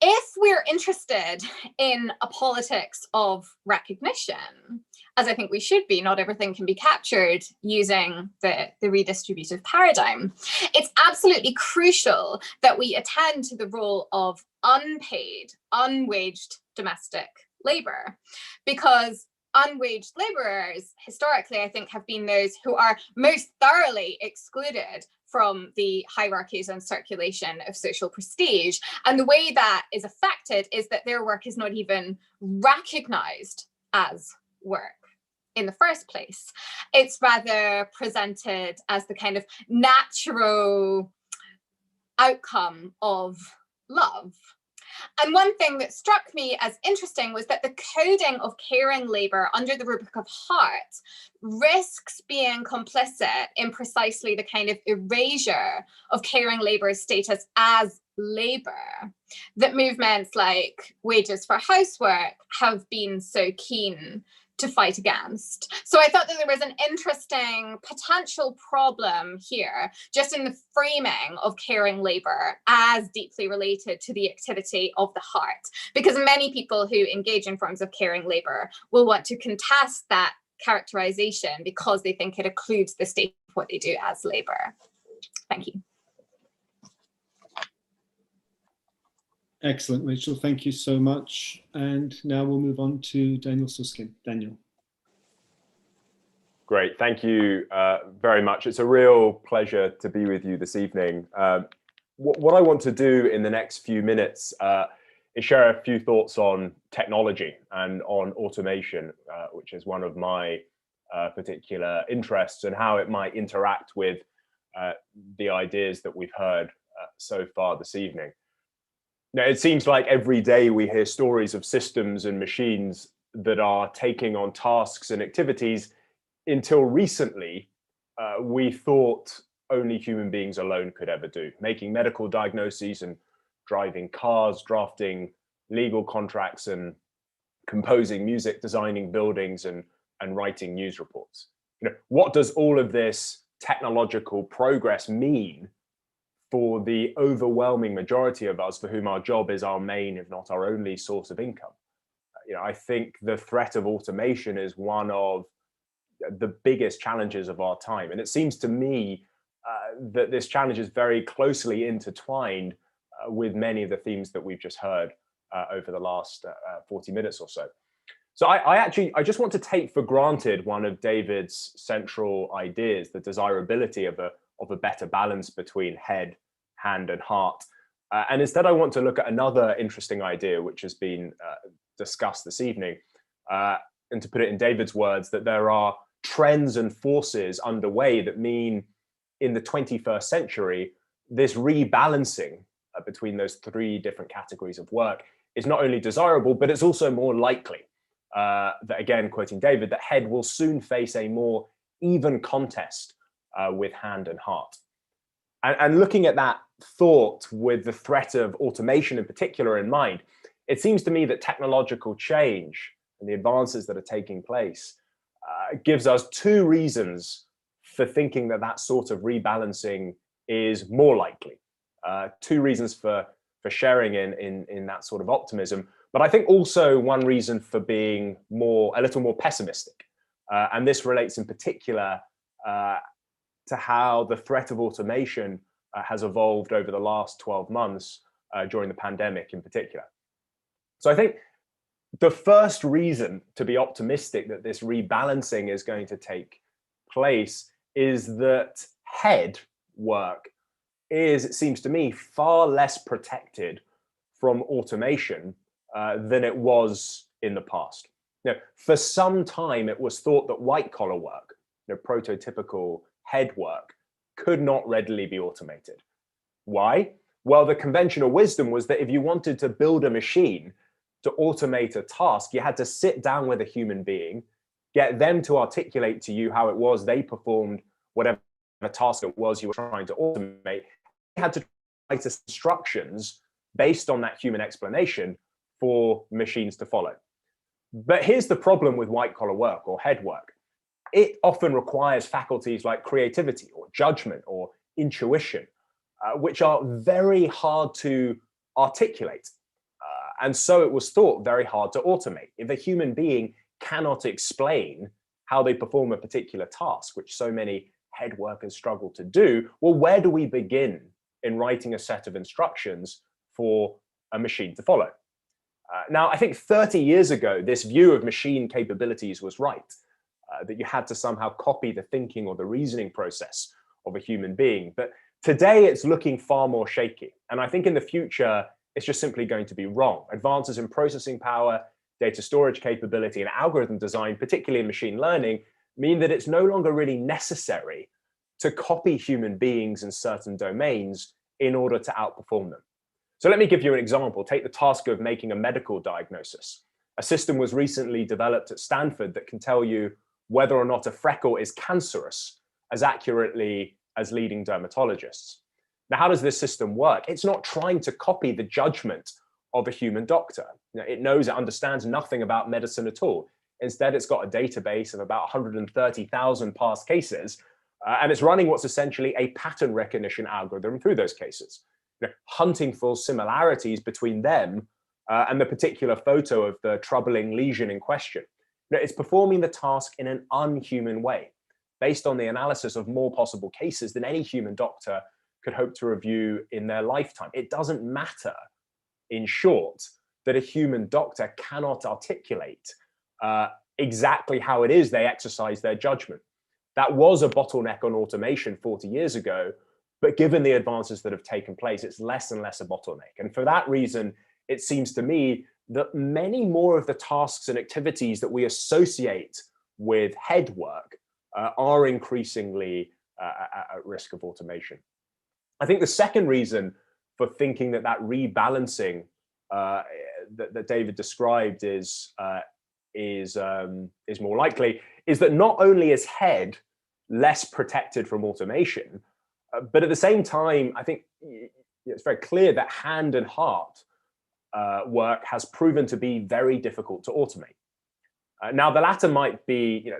if we're interested in a politics of recognition, as I think we should be, not everything can be captured using the redistributive paradigm, it's absolutely crucial that we attend to the role of unpaid, unwaged domestic labor, because unwaged laborers historically, I think, have been those who are most thoroughly excluded from the hierarchies and circulation of social prestige. And the way that is affected is that their work is not even recognized as work in the first place. It's rather presented as the kind of natural outcome of love. And one thing that struck me as interesting was that the coding of caring labour under the rubric of heart risks being complicit in precisely the kind of erasure of caring labour's status as labour that movements like Wages for Housework have been so keen to fight against. So I thought that there was an interesting potential problem here, just in the framing of caring labour as deeply related to the activity of the heart, because many people who engage in forms of caring labour will want to contest that characterization because they think it occludes the state of what they do as labour. Thank you. Excellent, Rachel. Thank you so much. And now we'll move on to Daniel Sirskin. Daniel. Great. Thank you very much. It's a real pleasure to be with you this evening. What I want to do in the next few minutes is share a few thoughts on technology and on automation, which is one of my particular interests, and how it might interact with the ideas that we've heard so far this evening. Now, it seems like every day we hear stories of systems and machines that are taking on tasks and activities until recently we thought only human beings alone could ever do, making medical diagnoses and driving cars, drafting legal contracts and composing music, designing buildings and writing news reports. You know, what does all of this technological progress mean for the overwhelming majority of us for whom our job is our main, if not our only, source of income? You know, I think the threat of automation is one of the biggest challenges of our time. And it seems to me that this challenge is very closely intertwined with many of the themes that we've just heard over the last 40 minutes or so. So I just want to take for granted one of David's central ideas, the desirability of a better balance between head, hand, and heart. And instead, I want to look at another interesting idea, which has been discussed this evening, and to put it in David's words, that there are trends and forces underway that mean in the 21st century, this rebalancing between those three different categories of work is not only desirable, but it's also more likely. That, again, quoting David, that head will soon face a more even contest with hand and heart. And looking at that thought with the threat of automation in particular in mind, it seems to me that technological change and the advances that are taking place gives us two reasons for thinking that that sort of rebalancing is more likely. Two reasons for sharing in that sort of optimism, but I think also one reason for being a little more pessimistic. And this relates in particular to how the threat of automation has evolved over the last 12 months during the pandemic in particular. So I think the first reason to be optimistic that this rebalancing is going to take place is that head work is, it seems to me, far less protected from automation than it was in the past. Now, for some time, it was thought that white-collar work, prototypical head work, could not readily be automated. Why? Well, the conventional wisdom was that if you wanted to build a machine to automate a task, you had to sit down with a human being, get them to articulate to you how it was they performed whatever task it was you were trying to automate. You had to write instructions based on that human explanation for machines to follow. But here's the problem with white-collar work or head work. It often requires faculties like creativity or judgment or intuition, which are very hard to articulate. And so it was thought very hard to automate. If a human being cannot explain how they perform a particular task, which so many head workers struggle to do, well, where do we begin in writing a set of instructions for a machine to follow? Now, I think 30 years ago, this view of machine capabilities was right, that you had to somehow copy the thinking or the reasoning process of a human being. But today, it's looking far more shaky. And I think in the future, it's just simply going to be wrong. Advances in processing power, data storage capability, and algorithm design, particularly in machine learning, mean that it's no longer really necessary to copy human beings in certain domains in order to outperform them. So let me give you an example. Take the task of making a medical diagnosis. A system was recently developed at Stanford that can tell you whether or not a freckle is cancerous as accurately as leading dermatologists. Now, how does this system work? It's not trying to copy the judgment of a human doctor. It knows, it understands nothing about medicine at all. Instead, it's got a database of about 130,000 past cases, and it's running what's essentially a pattern recognition algorithm through those cases, hunting for similarities between them and the particular photo of the troubling lesion in question. It's performing the task in an unhuman way, based on the analysis of more possible cases than any human doctor could hope to review in their lifetime. It doesn't matter, in short, that a human doctor cannot articulate exactly how it is they exercise their judgment. That was a bottleneck on automation 40 years ago, but given the advances that have taken place, it's less and less a bottleneck. And for that reason, it seems to me that many more of the tasks and activities that we associate with head work are increasingly at risk of automation. I think the second reason for thinking that that rebalancing that David described is more likely is that not only is head less protected from automation, but at the same time, I think it's very clear that hand and heart work has proven to be very difficult to automate. Now, the latter might be,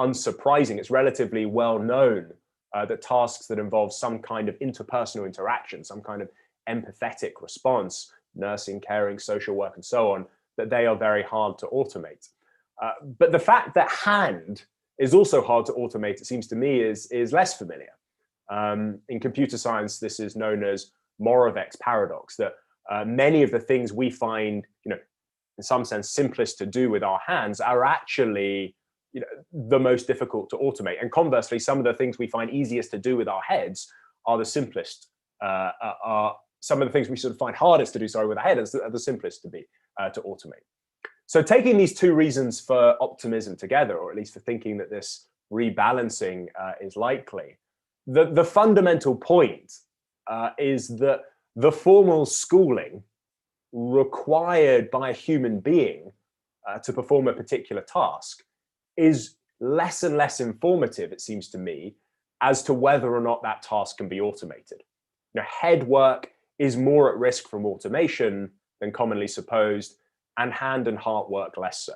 unsurprising. It's relatively well known that tasks that involve some kind of interpersonal interaction, some kind of empathetic response, nursing, caring, social work, and so on, that they are very hard to automate. But the fact that hand is also hard to automate, it seems to me, is less familiar. In computer science, this is known as Moravec's paradox, that many of the things we find, in some sense, simplest to do with our hands are actually the most difficult to automate. And conversely, some of the things we find easiest to do with our heads are the simplest, are some of the things we sort of find hardest to do, with our heads are the simplest to automate. So taking these two reasons for optimism together, or at least for thinking that this rebalancing is likely, the fundamental point is that the formal schooling required by a human being to perform a particular task is less and less informative, it seems to me, as to whether or not that task can be automated. Head work is more at risk from automation than commonly supposed, and hand and heart work less so.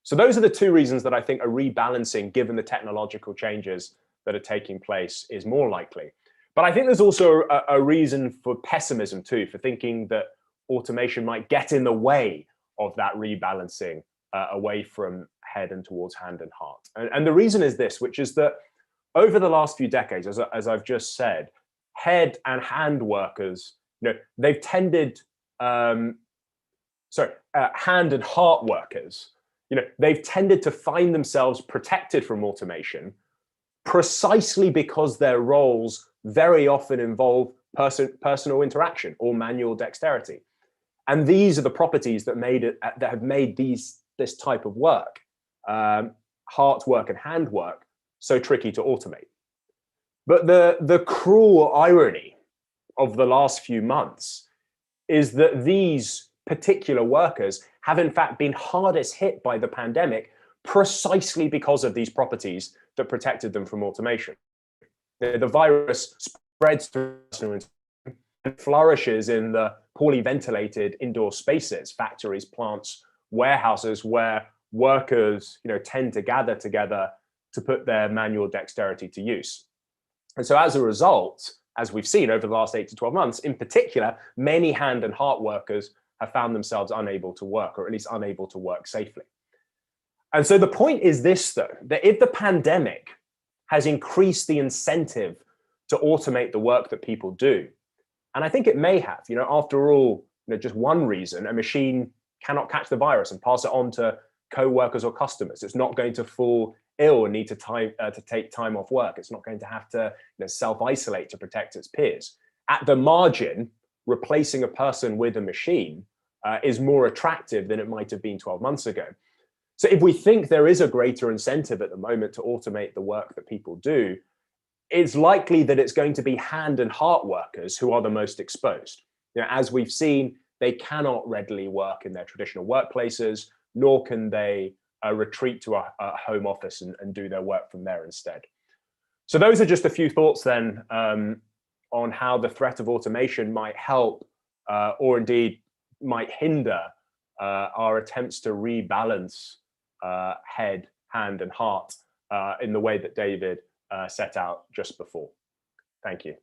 So those are the two reasons that I think a rebalancing, given the technological changes that are taking place, is more likely. But I think there's also a reason for pessimism too, for thinking that automation might get in the way of that rebalancing away from head and towards hand and heart. And the reason is this, which is that over the last few decades, as I've just said, head and hand workers, they've tended, hand and heart workers, they've tended to find themselves protected from automation precisely because their roles very often involve personal interaction or manual dexterity. And these are the properties that have made this type of work, heart work and hand work, so tricky to automate. But the cruel irony of the last few months is that these particular workers have in fact been hardest hit by the pandemic precisely because of these properties that protected them from automation. The virus spreads through and flourishes in the poorly ventilated indoor spaces, factories, plants, warehouses, where workers tend to gather together to put their manual dexterity to use. And so as a result, as we've seen over the last 8 to 12 months, in particular, many hand and heart workers have found themselves unable to work, or at least unable to work safely. And so the point is this, though, that if the pandemic has increased the incentive to automate the work that people do, and I think it may have, after all, just one reason, a machine cannot catch the virus and pass it on to co-workers or customers. It's not going to fall ill and need to take time off work. It's not going to have to self-isolate to protect its peers. At the margin, replacing a person with a machine is more attractive than it might have been 12 months ago. So if we think there is a greater incentive at the moment to automate the work that people do, it's likely that it's going to be hand and heart workers who are the most exposed. As we've seen, they cannot readily work in their traditional workplaces, nor can they retreat to a home office and do their work from there instead. So those are just a few thoughts then on how the threat of automation might help or indeed might hinder our attempts to rebalance head, hand, and heart in the way that David set out just before. Thank you.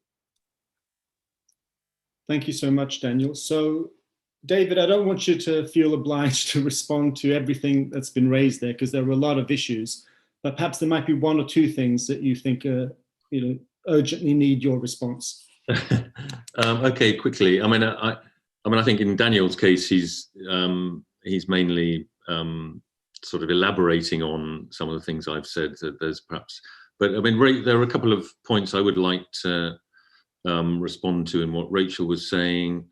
Thank you so much, Daniel. So, David, I don't want you to feel obliged to respond to everything that's been raised there, because there are a lot of issues, but perhaps there might be one or two things that you think urgently need your response. Okay, quickly. I mean, I think in Daniel's case, he's mainly sort of elaborating on some of the things I've said. That there's perhaps, but I mean, there are a couple of points I would like to respond to in what Rachel was saying.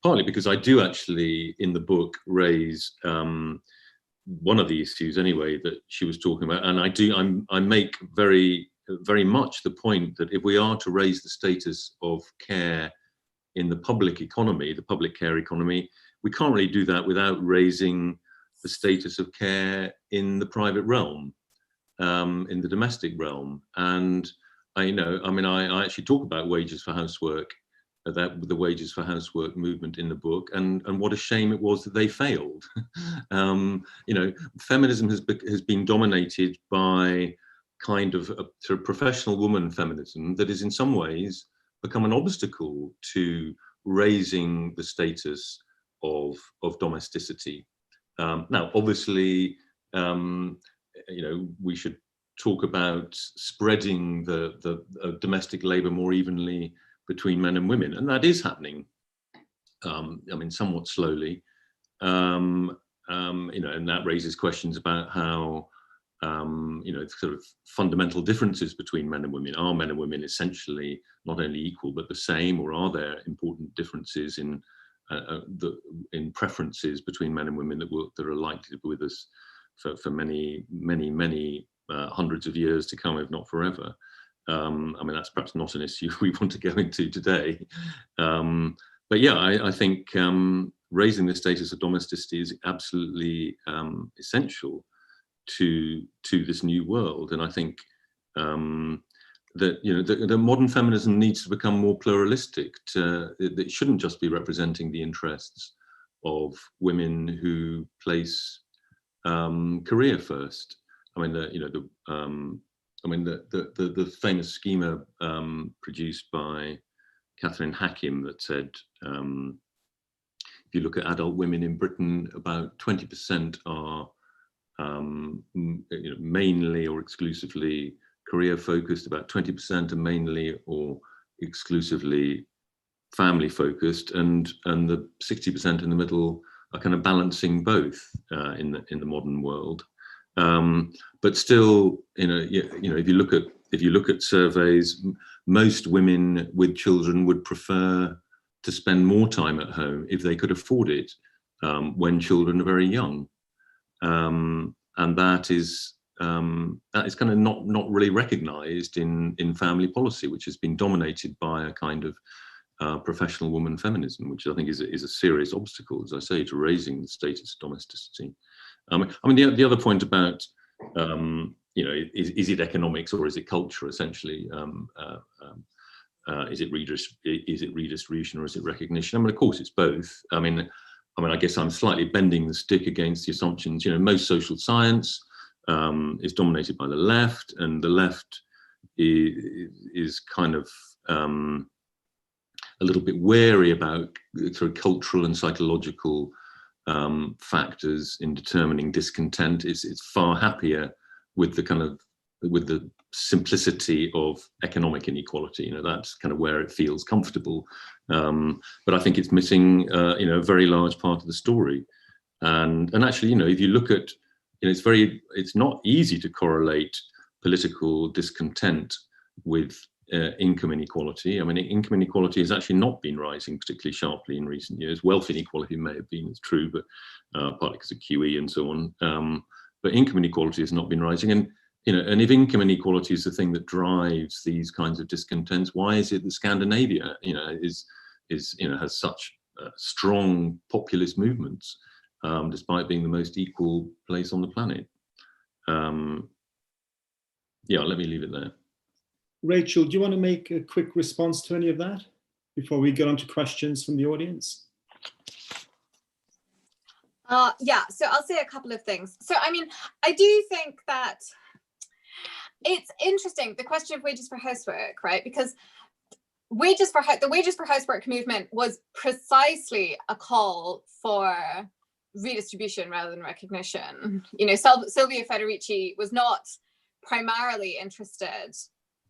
Partly because I do actually in the book raise one of the issues anyway that she was talking about, and I make very much the point that if we are to raise the status of care in the public economy, the public care economy, we can't really do that without raising the status of care in the private realm, in the domestic realm. And I actually talk about wages for housework, the wages for housework movement in the book, and what a shame it was that they failed. Feminism has been dominated by kind of a sort of professional woman feminism that is in some ways become an obstacle to raising the status of domesticity. Now, obviously, we should talk about spreading the domestic labour more evenly between men and women, and that is happening. Somewhat slowly. And that raises questions about how sort of fundamental differences between men and women. Are men and women essentially not only equal but the same, or are there important differences in preferences between men and women that are likely to be with us for many hundreds of years to come, if not forever? That's perhaps not an issue we want to go into today. But yeah, I think raising the status of domesticity is absolutely essential to this new world. And I think that the modern feminism needs to become more pluralistic. It shouldn't just be representing the interests of women who place career first. The famous schema produced by Catherine Hakim that said, if you look at adult women in Britain, about 20% are mainly or exclusively career focused, about 20% are mainly or exclusively family focused, and the 60% in the middle are kind of balancing both in the modern world. But still, if you look at surveys, most women with children would prefer to spend more time at home if they could afford it when children are very young, and that is kind of not really recognised in family policy, which has been dominated by a kind of professional woman feminism, which I think is a serious obstacle, as I say, to raising the status of domesticity. The other point about is it economics or is it culture? Essentially, is it redistribution or is it recognition? Of course, it's both. I guess I'm slightly bending the stick against the assumptions. Most social science is dominated by the left, and the left is kind of a little bit wary about sort of cultural and psychological factors in determining discontent. It's far happier with the simplicity of economic inequality. That's kind of where it feels comfortable. But I think it's missing a very large part of the story. And actually, if you look at, it's not easy to correlate political discontent with income inequality. Income inequality has actually not been rising particularly sharply in recent years. Wealth inequality may have been, it's true, but partly because of QE and so on. But income inequality has not been rising. And and if income inequality is the thing that drives these kinds of discontents, why is it that Scandinavia, has such strong populist movements, despite being the most equal place on the planet? Let me leave it there. Rachel, do you want to make a quick response to any of that before we get on to questions from the audience? So I'll say a couple of things. So, I mean, I do think that it's interesting, the question of wages for housework, right? Because the wages for housework movement was precisely a call for redistribution rather than recognition. Silvia Federici was not primarily interested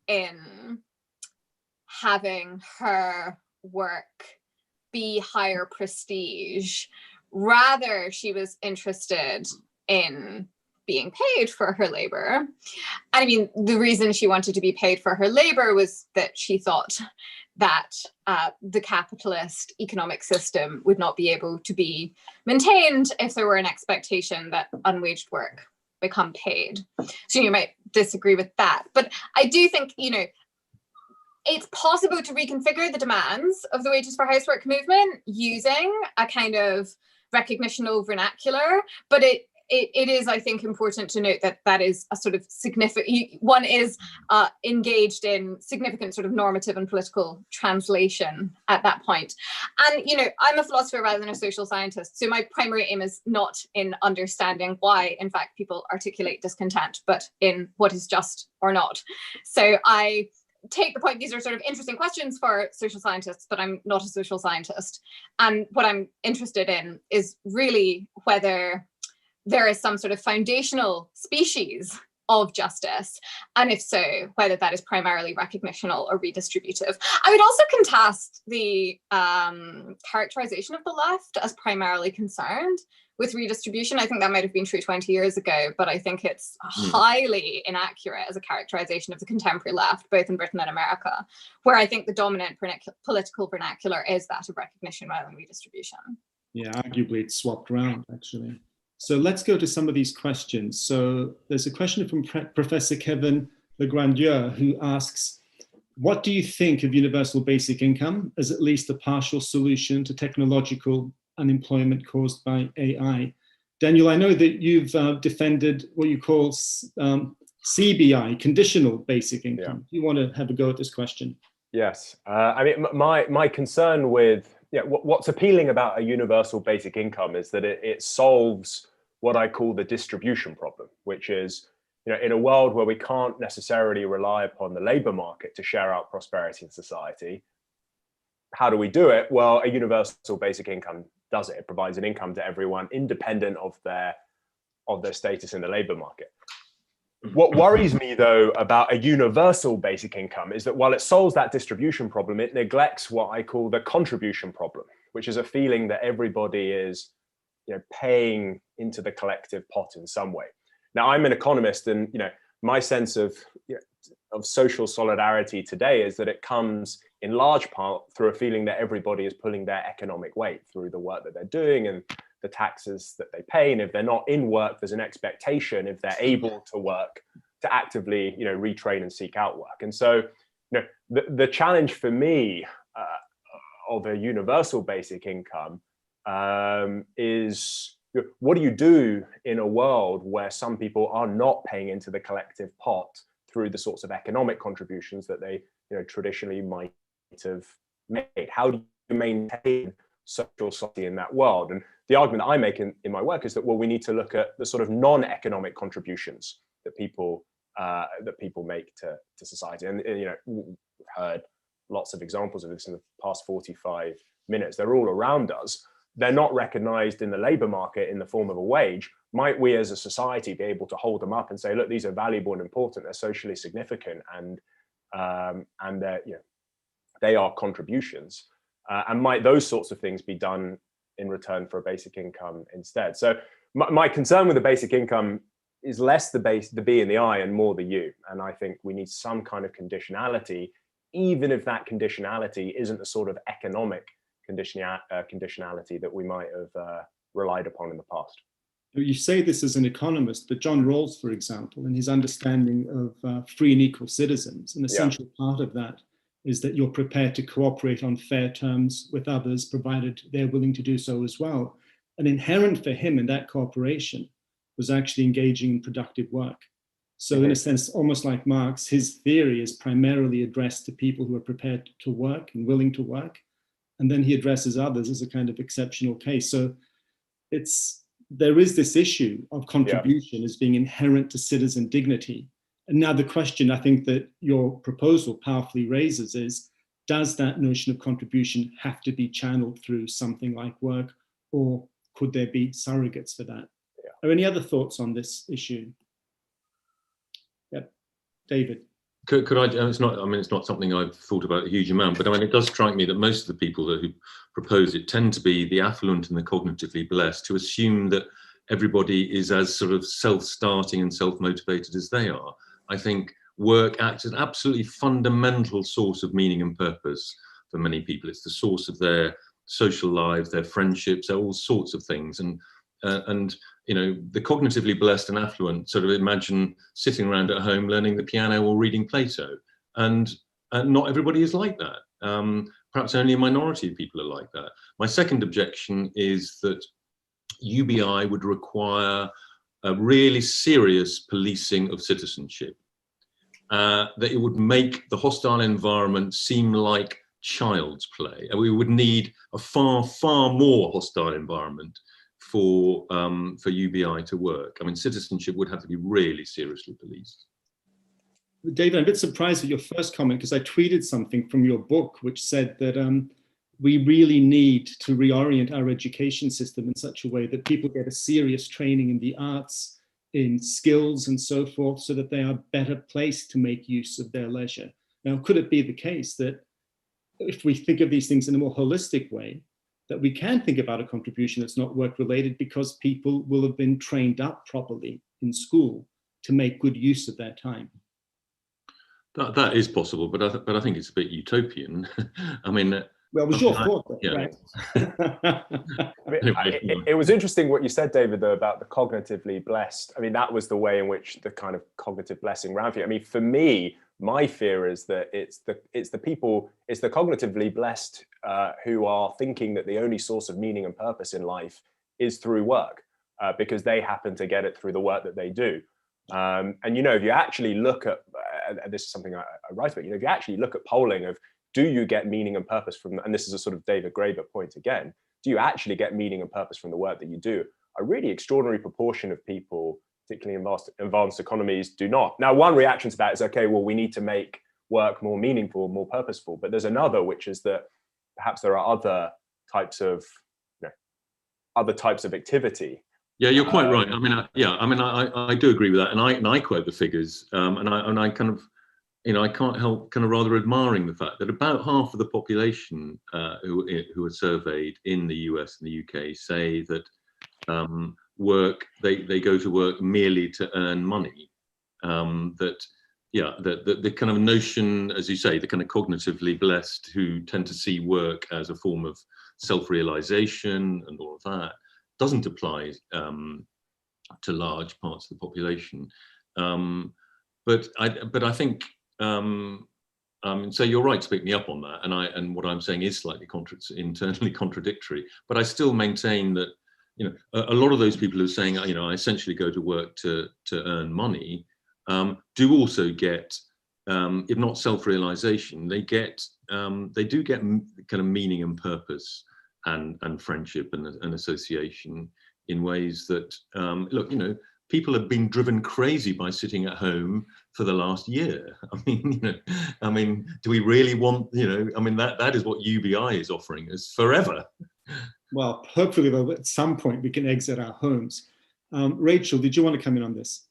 in having her work be higher prestige. Rather, she was interested in being paid for her labor. And I mean, the reason she wanted to be paid for her labor was that she thought that the capitalist economic system would not be able to be maintained if there were an expectation that unwaged work become paid. So you might disagree with that. But I do think, it's possible to reconfigure the demands of the wages for housework movement using a kind of recognitional vernacular, but it is, I think, important to note that that is a sort of significant, one is engaged in significant sort of normative and political translation at that point. And, I'm a philosopher rather than a social scientist, so my primary aim is not in understanding why, in fact, people articulate discontent, but in what is just or not. So I take the point, these are sort of interesting questions for social scientists, but I'm not a social scientist. And what I'm interested in is really whether there is some sort of foundational species of justice, and if so, whether that is primarily recognitional or redistributive. I would also contest the characterization of the left as primarily concerned with redistribution. I think that might have been true 20 years ago, but I think it's highly inaccurate as a characterization of the contemporary left, both in Britain and America, where I think the dominant political vernacular is that of recognition rather than redistribution. Yeah, arguably it's swapped around, actually. So let's go to some of these questions. So there's a question from Professor Kevin Legrandier, who asks, what do you think of universal basic income as at least a partial solution to technological unemployment caused by AI? Daniel, I know that you've defended what you call CBI, conditional basic income. Do you want to have a go at this question? Yes. I mean, my concern with what's appealing about a universal basic income is that it solves what I call the distribution problem, which is, in a world where we can't necessarily rely upon the labor market to share out prosperity in society, how do we do it? Well, a universal basic income does it. It provides an income to everyone independent of their status in the labor market. What worries me, though, about a universal basic income is that while it solves that distribution problem, it neglects what I call the contribution problem, which is a feeling that everybody is, paying into the collective pot in some way. Now, I'm an economist, and my sense of social solidarity today is that it comes in large part through a feeling that everybody is pulling their economic weight through the work that they're doing and the taxes that they pay. And if they're not in work, there's an expectation, if they're able to work, to actively, retrain and seek out work. And so, the challenge for me of a universal basic income is, what do you do in a world where some people are not paying into the collective pot through the sorts of economic contributions that they, traditionally might have made? How do you maintain social society in that world? And the argument I make in my work is that, well, we need to look at the sort of non-economic contributions that people make to society. And we've heard lots of examples of this in the past 45 minutes. They're all around us. They're not recognized in the labor market in the form of a wage. Might we as a society be able to hold them up and say, look, these are valuable and important, they're socially significant, and they're, they are contributions. And might those sorts of things be done in return for a basic income instead? So my concern with the basic income is less the B and the I and more the U. And I think we need some kind of conditionality, even if that conditionality isn't the sort of economic conditionality that we might have relied upon in the past. You say this as an economist, but John Rawls, for example, in his understanding of free and equal citizens, an essential part of that is that you're prepared to cooperate on fair terms with others, provided they're willing to do so as well. And inherent for him in that cooperation was actually engaging in productive work. So in a sense, almost like Marx, his theory is primarily addressed to people who are prepared to work and willing to work. And then he addresses others as a kind of exceptional case. So there is this issue of contribution as being inherent to citizen dignity. And now the question I think that your proposal powerfully raises is, does that notion of contribution have to be channeled through something like work, or could there be surrogates for that? Are any other thoughts on this issue? Yep, David. Could I? It's not. I mean, it's not something I've thought about a huge amount, but I mean, it does strike me that most of the people who propose it tend to be the affluent and the cognitively blessed, to assume that everybody is as sort of self-starting and self-motivated as they are. I think work acts as an absolutely fundamental source of meaning and purpose for many people. It's the source of their social lives, their friendships, all sorts of things, and you know, the cognitively blessed and affluent sort of imagine sitting around at home learning the piano or reading Plato, and not everybody is like that. Perhaps only a minority of people are like that. My second objection is that UBI would require a really serious policing of citizenship, that it would make the hostile environment seem like child's play, and we would need a far more hostile environment for UBI to work. I mean, citizenship would have to be really seriously policed. David, I'm a bit surprised at your first comment, because I tweeted something from your book which said that we really need to reorient our education system in such a way that people get a serious training in the arts, in skills and so forth, so that they are better placed to make use of their leisure. Now, could it be the case that if we think of these things in a more holistic way, that we can think about a contribution that's not work-related, because people will have been trained up properly in school to make good use of their time? That is possible, but I think it's a bit utopian. I mean, well, it was your thought, though, yeah. Right? It was interesting what you said, David, though, about the cognitively blessed. I mean, that was the way in which the kind of cognitive blessing ran for you. I mean, for me, my fear is that it's the cognitively blessed who are thinking that the only source of meaning and purpose in life is through work, because they happen to get it through the work that they do. And, you know, if you actually look at, this is something I write about, you know, if you actually look at polling of, do you get meaning and purpose from, and this is a sort of David Graeber point again, do you actually get meaning and purpose from the work that you do? A really extraordinary proportion of people, particularly in advanced economies, do not. Now, one reaction to that is, okay, well, we need to make work more meaningful, more purposeful. But there's another, which is that perhaps there are other types of, activity. Yeah, you're quite right. I mean, I do agree with that, and I quote the figures, and I kind of, you know, I can't help kind of rather admiring the fact that about half of the population who are surveyed in the US and the UK say that they go to work merely to earn money. The kind of notion, as you say, the kind of cognitively blessed who tend to see work as a form of self-realization and all of that doesn't apply to large parts of the population. But I think, so you're right to pick me up on that, and what I'm saying is slightly internally contradictory. But I still maintain that, you know, a lot of those people who are saying, you know, I essentially go to work to earn money, do also get, if not self-realization, they do get kind of meaning and purpose and friendship and association in ways that, look, you know, people have been driven crazy by sitting at home for the last year. I mean, do we really want, you know, I mean, that is what UBI is offering us forever. Well, hopefully, though, at some point we can exit our homes. Rachel, did you want to come in on this?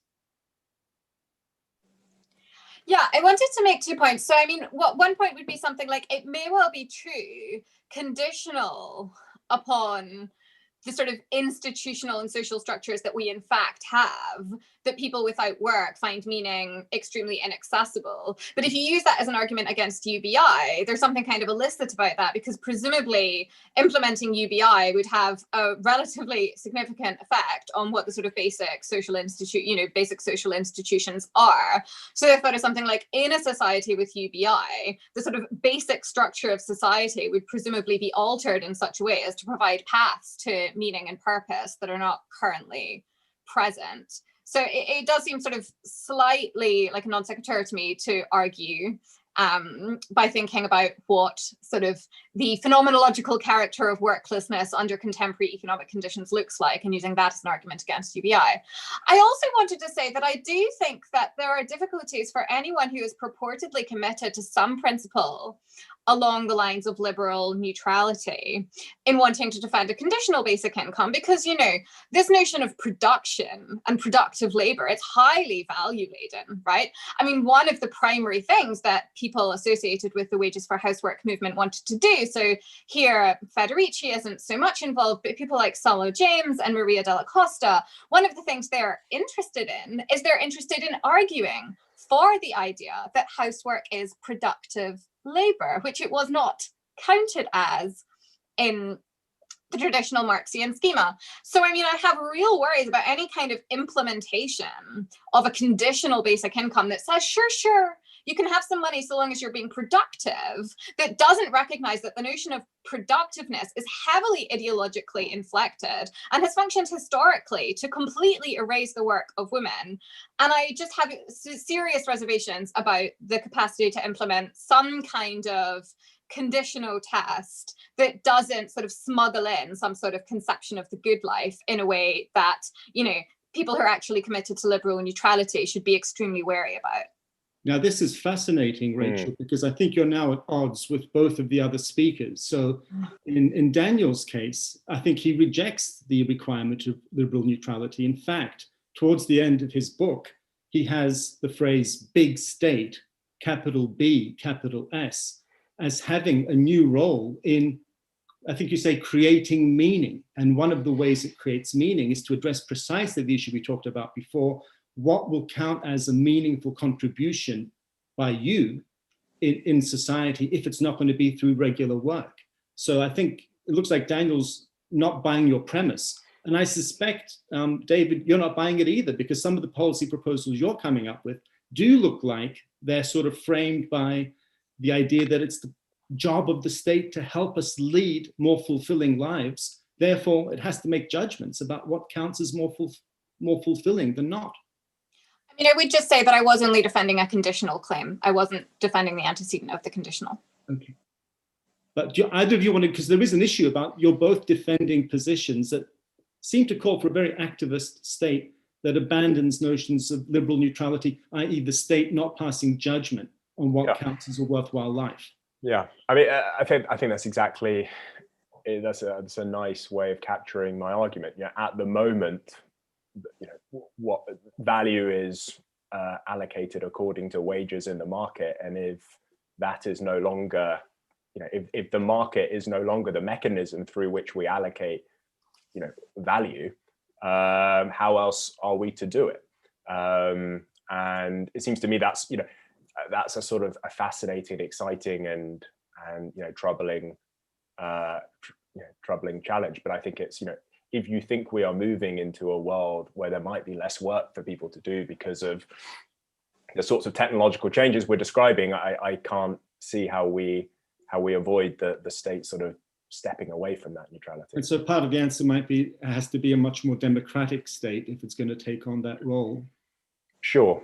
Yeah, I wanted to make 2 points. So, I mean, one point would be something like, it may well be true, conditional upon the sort of institutional and social structures that we in fact have, that people without work find meaning extremely inaccessible. But if you use that as an argument against UBI, there's something kind of illicit about that, because presumably implementing UBI would have a relatively significant effect on what the sort of basic social institutions are. So if there is something like, in a society with UBI, the sort of basic structure of society would presumably be altered in such a way as to provide paths to meaning and purpose that are not currently present. So it does seem sort of slightly like a non sequitur to me to argue by thinking about what sort of the phenomenological character of worklessness under contemporary economic conditions looks like, and using that as an argument against UBI. I also wanted to say that I do think that there are difficulties for anyone who is purportedly committed to some principle along the lines of liberal neutrality in wanting to defend a conditional basic income, because, you know, this notion of production and productive labor, it's highly value laden, right? I mean, one of the primary things that people associated with the Wages for Housework movement wanted to do, so here Federici isn't so much involved, but people like Salo James and Maria Della Costa, one of the things they're interested in is they're interested in arguing for the idea that housework is productive labor, which it was not counted as in the traditional Marxian schema. So, I mean, I have real worries about any kind of implementation of a conditional basic income that says, sure, you can have some money so long as you're being productive, that doesn't recognize that the notion of productiveness is heavily ideologically inflected and has functioned historically to completely erase the work of women. And I just have serious reservations about the capacity to implement some kind of conditional test that doesn't sort of smuggle in some sort of conception of the good life in a way that, you know, people who are actually committed to liberal neutrality should be extremely wary about. Now, this is fascinating, Rachel, because I think you're now at odds with both of the other speakers. So in Daniel's case, I think he rejects the requirement of liberal neutrality. In fact, towards the end of his book, he has the phrase big state, capital B, capital S, as having a new role in, I think you say, creating meaning. And one of the ways it creates meaning is to address precisely the issue we talked about before: what will count as a meaningful contribution by you in society if it's not going to be through regular work. So I think it looks like Daniel's not buying your premise. And I suspect, David, you're not buying it either, because some of the policy proposals you're coming up with do look like they're sort of framed by the idea that it's the job of the state to help us lead more fulfilling lives. Therefore, it has to make judgments about what counts as more fulfilling than not. I mean, I would just say that I was only defending a conditional claim. I wasn't defending the antecedent of the conditional. Okay. But do either of you want to, because there is an issue about you're both defending positions that seem to call for a very activist state that abandons notions of liberal neutrality, i.e. the state not passing judgment on what counts as a worthwhile life. Yeah, I mean, I think that's exactly, that's a nice way of capturing my argument. Yeah, at the moment, you know, what value is allocated according to wages in the market, and if that is no longer, you know, if the market is no longer the mechanism through which we allocate, you know, value, how else are we to do it? And it seems to me that's, you know, that's a sort of a fascinating, exciting, and you know, troubling challenge. But I think it's, you know, if you think we are moving into a world where there might be less work for people to do because of the sorts of technological changes we're describing, I can't see how we avoid the state sort of stepping away from that neutrality. And so part of the answer might be, it has to be a much more democratic state if it's going to take on that role. Sure.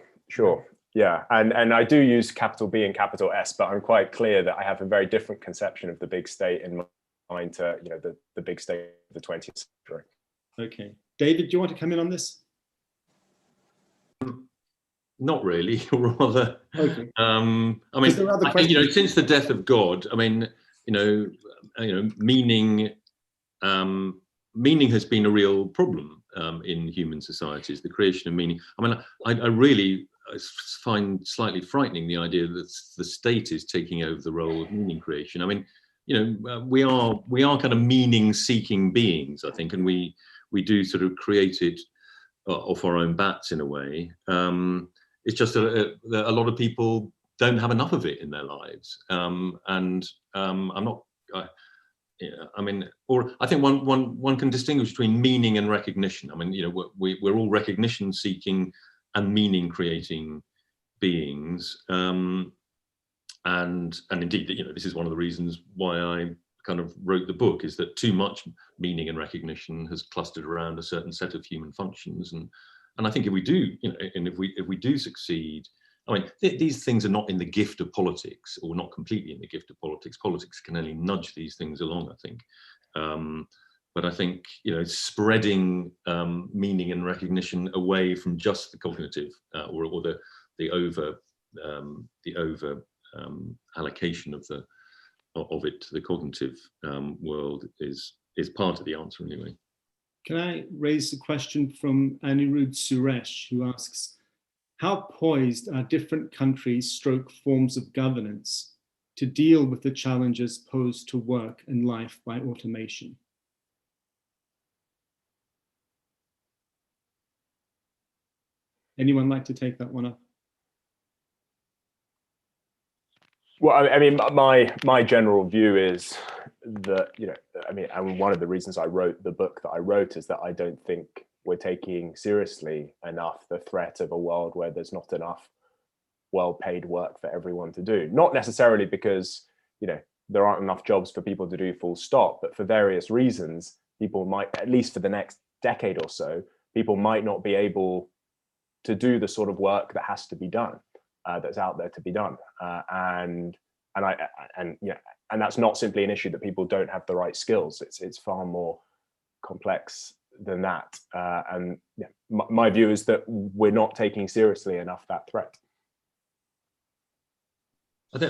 Yeah, and I do use capital B and capital S, but I'm quite clear that I have a very different conception of the big state in mind to, you know, the big state of the 20th century. Okay, David, do you want to come in on this? Not really, or rather. Okay. I mean, I think, you know, since the death of God, I mean, meaning has been a real problem in human societies. The creation of meaning. I mean, I really find slightly frightening the idea that the state is taking over the role of meaning creation. I mean, we are kind of meaning-seeking beings, I think, and we do sort of create it off our own bats in a way. It's just a lot of people don't have enough of it in their lives, and I'm not. I mean, or I think one can distinguish between meaning and recognition. I mean, we're all recognition-seeking and meaning-creating beings, and indeed, this is one of the reasons why I kind of wrote the book, is that too much meaning and recognition has clustered around a certain set of human functions, and I think if we do, and if we do succeed, I mean, these things are not in the gift of politics, or not completely in the gift of politics. Politics can only nudge these things along, I think. But I think, spreading meaning and recognition away from just the cognitive or the over allocation of it to the cognitive world is part of the answer anyway. Can I raise a question from Anirudh Suresh, who asks, how poised are different countries / forms of governance to deal with the challenges posed to work and life by automation? Anyone like to take that one up? Well, I mean, my general view is that, and one of the reasons I wrote the book that I wrote is that I don't think we're taking seriously enough the threat of a world where there's not enough well-paid work for everyone to do. Not necessarily because, there aren't enough jobs for people to do full stop, but for various reasons, people might, at least for the next decade or so, people might not be able to do the sort of work that has to be done, that's out there to be done. And that's not simply an issue that people don't have the right skills. It's far more complex than that. My view is that we're not taking seriously enough that threat. It's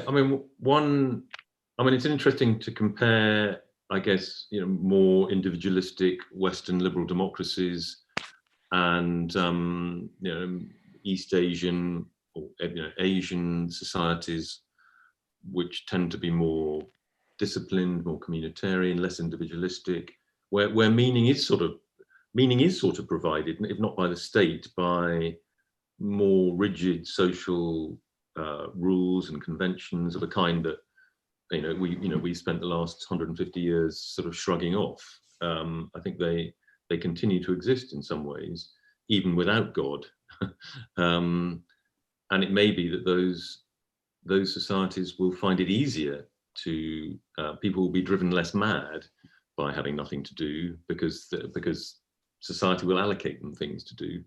interesting to compare, I guess, more individualistic Western liberal democracies and East Asian or Asian societies, which tend to be more disciplined, more communitarian, less individualistic, where meaning is sort of provided, if not by the state, by more rigid social rules and conventions of a kind that we spent the last 150 years sort of shrugging off. I think they continue to exist in some ways, even without God. And it may be that those societies will find it easier to people will be driven less mad by having nothing to do because society will allocate them things to do.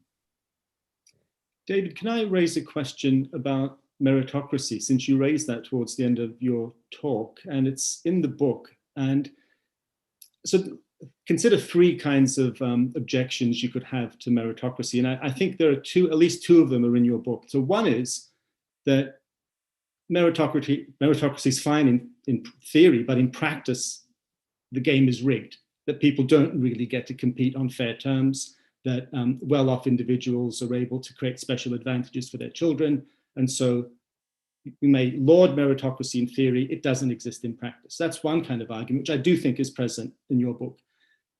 David, can I raise a question about meritocracy, since you raised that towards the end of your talk, and it's in the book? And so consider three kinds of objections you could have to meritocracy. And I think there are at least two of them are in your book. So one is that meritocracy is fine in theory, but in practice, the game is rigged, that people don't really get to compete on fair terms, that well-off individuals are able to create special advantages for their children. And so you may laud meritocracy in theory, it doesn't exist in practice. That's one kind of argument, which I do think is present in your book.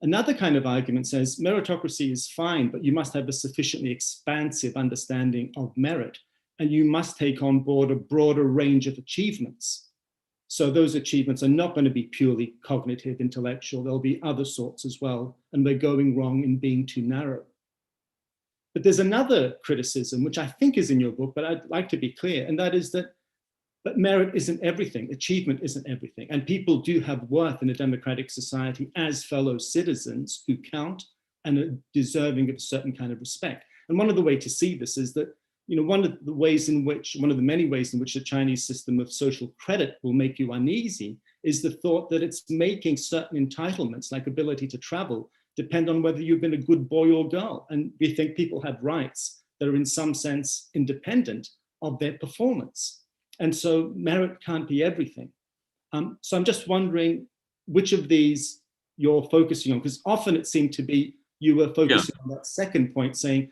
Another kind of argument says meritocracy is fine, but you must have a sufficiently expansive understanding of merit, and you must take on board a broader range of achievements. So those achievements are not going to be purely cognitive, intellectual, there'll be other sorts as well, and we're going wrong in being too narrow. But there's another criticism, which I think is in your book, but I'd like to be clear, and that is that merit isn't everything, achievement isn't everything, and people do have worth in a democratic society as fellow citizens who count and are deserving of a certain kind of respect. And one of the ways to see this is that, one of the many ways in which the Chinese system of social credit will make you uneasy is the thought that it's making certain entitlements, like ability to travel, depend on whether you've been a good boy or girl. And we think people have rights that are in some sense independent of their performance. And so merit can't be everything. So I'm just wondering which of these you're focusing on, because often it seemed to be you were focusing on that second point, saying,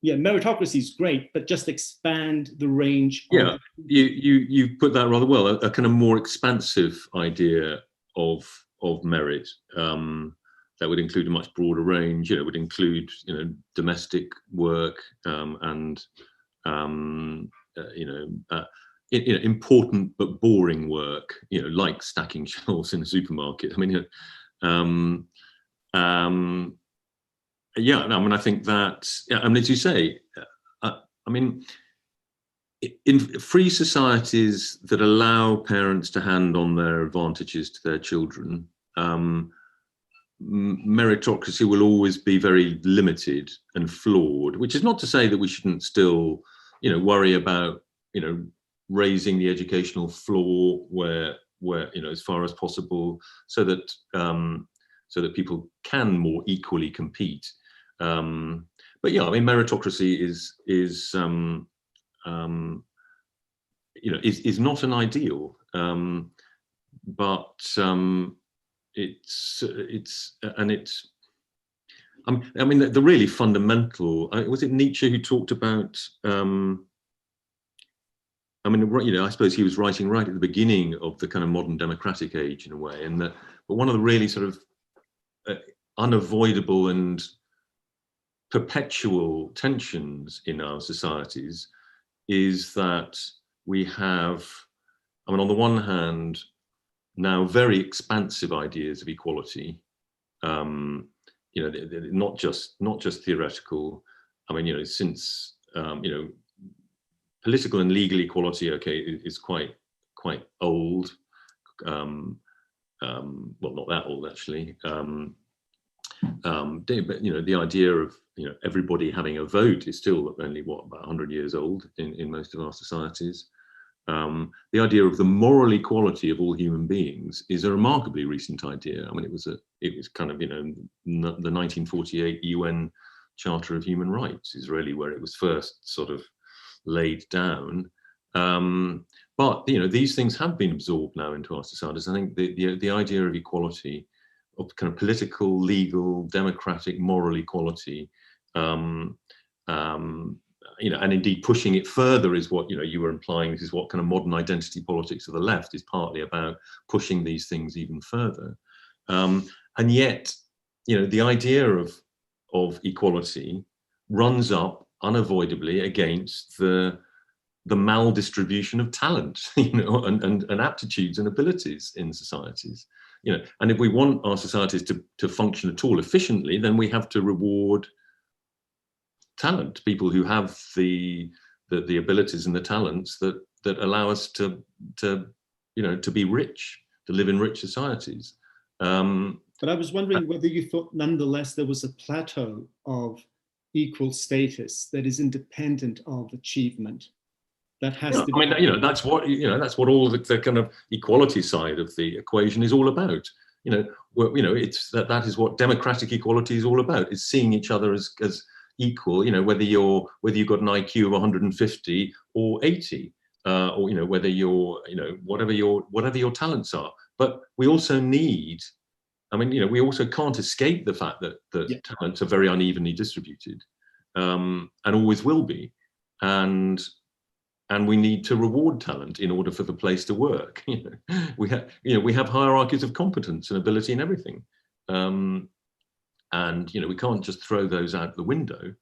yeah, meritocracy is great, but just expand the range. Yeah, you put that rather well, a kind of more expansive idea of merit. That would include a much broader range. You know, would include, you know, domestic work and important but boring work. You know, like stacking shelves in a supermarket. I mean, you know, yeah. I mean, I think that. Yeah, I mean, as you say, I mean, in free societies that allow parents to hand on their advantages to their children, meritocracy will always be very limited and flawed, which is not to say that we shouldn't still, you know, worry about, you know, raising the educational floor where you know, as far as possible, so that people can more equally compete. But yeah, I mean, meritocracy is you know, is not an ideal, but it's I mean, the really fundamental, was it Nietzsche who talked about, I mean, you know, I suppose he was writing right at the beginning of the kind of modern democratic age in a way, and that, but one of the really sort of unavoidable and perpetual tensions in our societies is that we have, I mean, on the one hand, now very expansive ideas of equality, you know, they're not just theoretical. I mean, you know, since you know, political and legal equality, okay, is quite old. Well, not that old actually. But you know, the idea of, you know, everybody having a vote is still only about 100 years old in most of our societies. The idea of the moral equality of all human beings is a remarkably recent idea. I mean, it was kind of, you know, the 1948 UN Charter of Human Rights is really where it was first sort of laid down. But you know, these things have been absorbed now into our societies. I think the idea of equality, of kind of political, legal, democratic, moral equality, you know, and indeed pushing it further is what, you know, you were implying. This is what kind of modern identity politics of the left is partly about, pushing these things even further. And yet, you know, the idea of equality runs up unavoidably against the maldistribution of talent, you know, and aptitudes and abilities in societies. You know, and if we want our societies to function at all efficiently, then we have to reward talent, people who have the abilities and the talents that allow us to you know, to be rich, to live in rich societies. But I was wondering whether you thought nonetheless there was a plateau of equal status that is independent of achievement. That has to be. I mean, you know, that's what all the kind of equality side of the equation is all about. You know, you know, it's that is what democratic equality is all about. It's seeing each other as equal. You know, whether you've got an IQ of 150 or 80, or you know, whether you're, you know, whatever your talents are. But we also need, I mean, you know, we also can't escape the fact that talents are very unevenly distributed, and always will be, and we need to reward talent in order for the place to work. You know, we have hierarchies of competence and ability in everything, and you know, we can't just throw those out the window.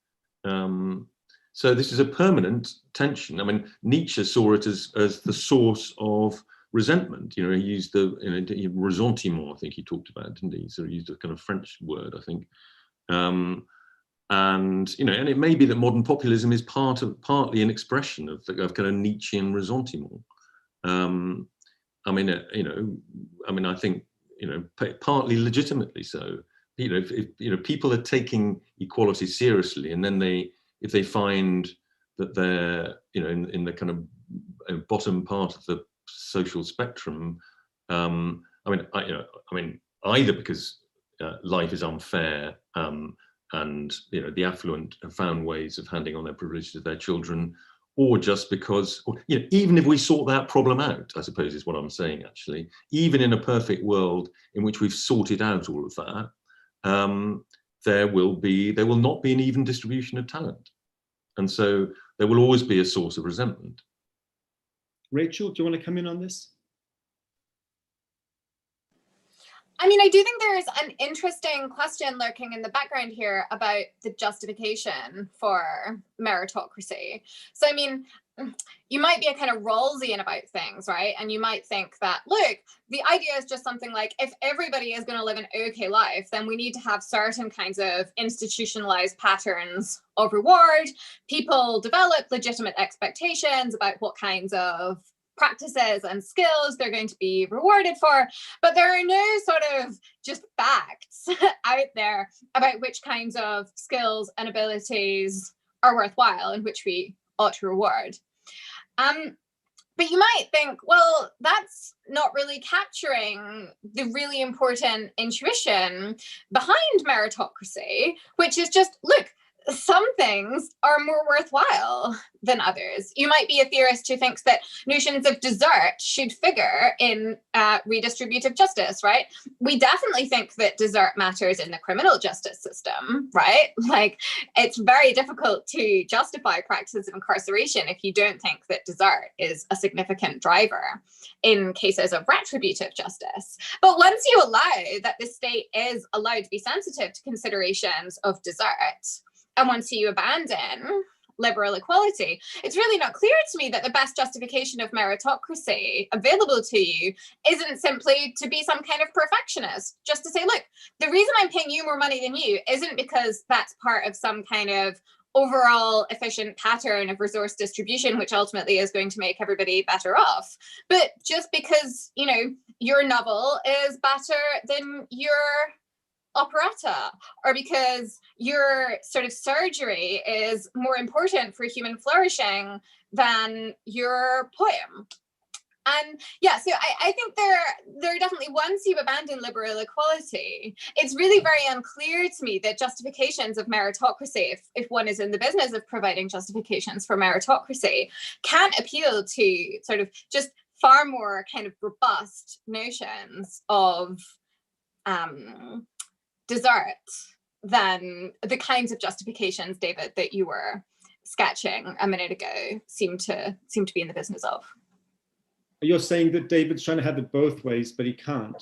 So this is a permanent tension. I mean, Nietzsche saw it as the source of resentment. You know, he used the, you know, ressentiment, I think he talked about, didn't he? So he used a kind of French word, I think. And you know, and it may be that modern populism is partly an expression of kind of Nietzschean ressentiment. I mean, you know, I mean, I think, you know, partly legitimately so. You know, if you know, people are taking equality seriously, and then if they find that they're, you know, in the kind of bottom part of the social spectrum, I mean, either because life is unfair, and you know, the affluent have found ways of handing on their privileges to their children, or just because, you know, even if we sort that problem out, I suppose is what I'm saying actually, even in a perfect world in which we've sorted out all of that, there will not be an even distribution of talent, and so there will always be a source of resentment. Rachel, do you want to come in on this? I mean, I do think there's an interesting question lurking in the background here about the justification for meritocracy. So, I mean, you might be a kind of Rawlsian about things, right? And you might think that, look, the idea is just something like, if everybody is going to live an okay life, then we need to have certain kinds of institutionalized patterns of reward. People develop legitimate expectations about what kinds of practices and skills they're going to be rewarded for, but there are no sort of just facts out there about which kinds of skills and abilities are worthwhile and which we ought to reward. But you might think, well, that's not really capturing the really important intuition behind meritocracy, which is just, look, some things are more worthwhile than others. You might be a theorist who thinks that notions of desert should figure in redistributive justice, right? We definitely think that desert matters in the criminal justice system, right? Like, it's very difficult to justify practices of incarceration if you don't think that desert is a significant driver in cases of retributive justice. But once you allow that the state is allowed to be sensitive to considerations of desert, and once you abandon liberal equality, it's really not clear to me that the best justification of meritocracy available to you isn't simply to be some kind of perfectionist, just to say, look, the reason I'm paying you more money than you isn't because that's part of some kind of overall efficient pattern of resource distribution, which ultimately is going to make everybody better off, but just because, you know, your novel is better than your operetta, or because your sort of surgery is more important for human flourishing than your poem. And yeah, so I think there are definitely, once you abandon liberal equality, it's really very unclear to me that justifications of meritocracy, if one is in the business of providing justifications for meritocracy, can't appeal to sort of just far more kind of robust notions of desert than the kinds of justifications, David, that you were sketching a minute ago seem to be in the business of. You're saying that David's trying to have it both ways, but he can't.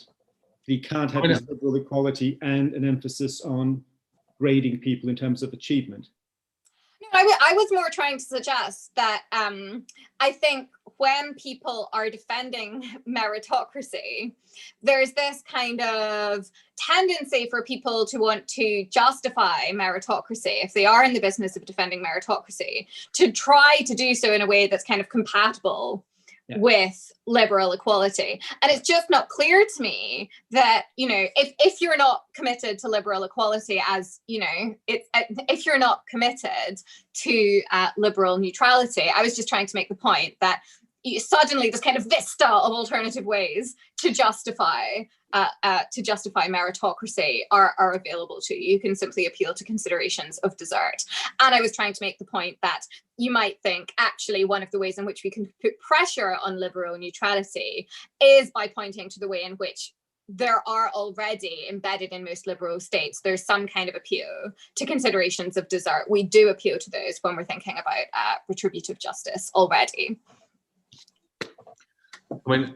He can't have this liberal equality and an emphasis on grading people in terms of achievement. No, I was more trying to suggest that I think when people are defending meritocracy, there's this kind of tendency for people to want to justify meritocracy, if they are in the business of defending meritocracy, to try to do so in a way that's kind of compatible with liberal equality. And it's just not clear to me that, you know, if you're not committed to liberal equality, as, you know, if you're not committed to liberal neutrality, I was just trying to make the point that suddenly this kind of vista of alternative ways to justify meritocracy are available to you. You can simply appeal to considerations of desert. And I was trying to make the point that you might think actually one of the ways in which we can put pressure on liberal neutrality is by pointing to the way in which there are already embedded in most liberal states, there's some kind of appeal to considerations of desert. We do appeal to those when we're thinking about retributive justice already. I mean,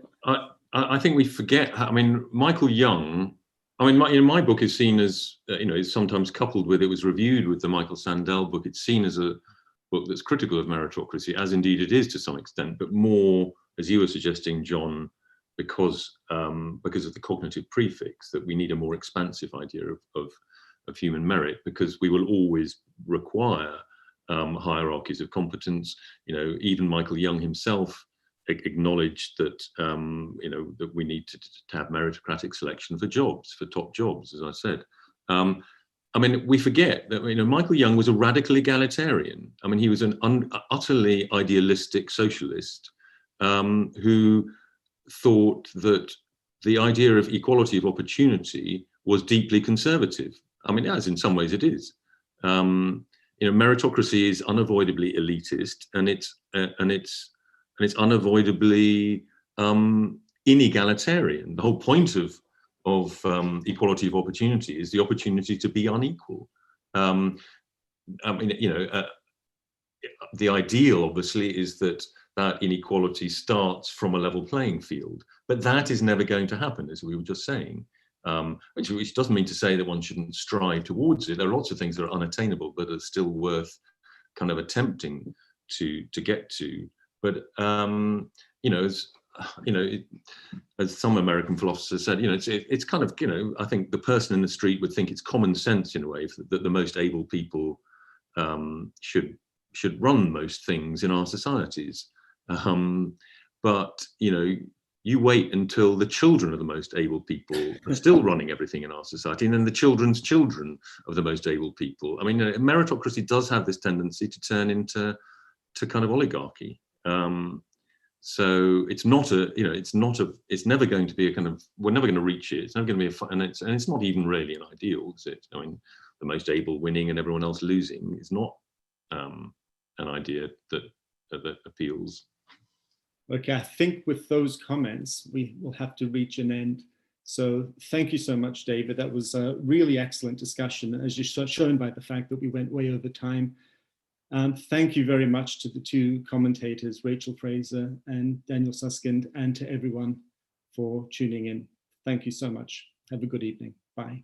I think we forget. I mean, Michael Young. I mean, my book is seen as is sometimes coupled with. It was reviewed with the Michael Sandel book. It's seen as a book that's critical of meritocracy, as indeed it is to some extent, but more, as you were suggesting, John, because of the cognitive prefix, that we need a more expansive idea of human merit, because we will always require hierarchies of competence. You know, even Michael Young himself acknowledged that that we need to have meritocratic selection for jobs, for top jobs, as I said. I mean, we forget that Michael Young was a radical egalitarian. I mean, he was an utterly idealistic socialist who thought that the idea of equality of opportunity was deeply conservative. I mean, as in some ways it is. Meritocracy is unavoidably elitist, and it's unavoidably inegalitarian. The whole point of equality of opportunity is the opportunity to be unequal. The ideal, obviously, is that inequality starts from a level playing field, but that is never going to happen, as we were just saying. which doesn't mean to say that one shouldn't strive towards it. There are lots of things that are unattainable, but are still worth kind of attempting to get to. But as some American philosophers said, it's kind of, I think the person in the street would think it's common sense in a way that the most able people should run most things in our societies. But you wait until the children of the most able people are still running everything in our society, and then the children's children of the most able people. I mean, meritocracy does have this tendency to turn into kind of oligarchy. So it's not it's never going to be a kind of, we're never going to reach it. It's never going to be and it's not even really an ideal, is it? I mean, the most able winning and everyone else losing is not an idea that appeals. Okay, I think with those comments, we will have to reach an end. So thank you so much, David. That was a really excellent discussion, as you're shown by the fact that we went way over time. Thank you very much to the two commentators, Rachel Fraser and Daniel Sirskin, and to everyone for tuning in. Thank you so much. Have a good evening. Bye.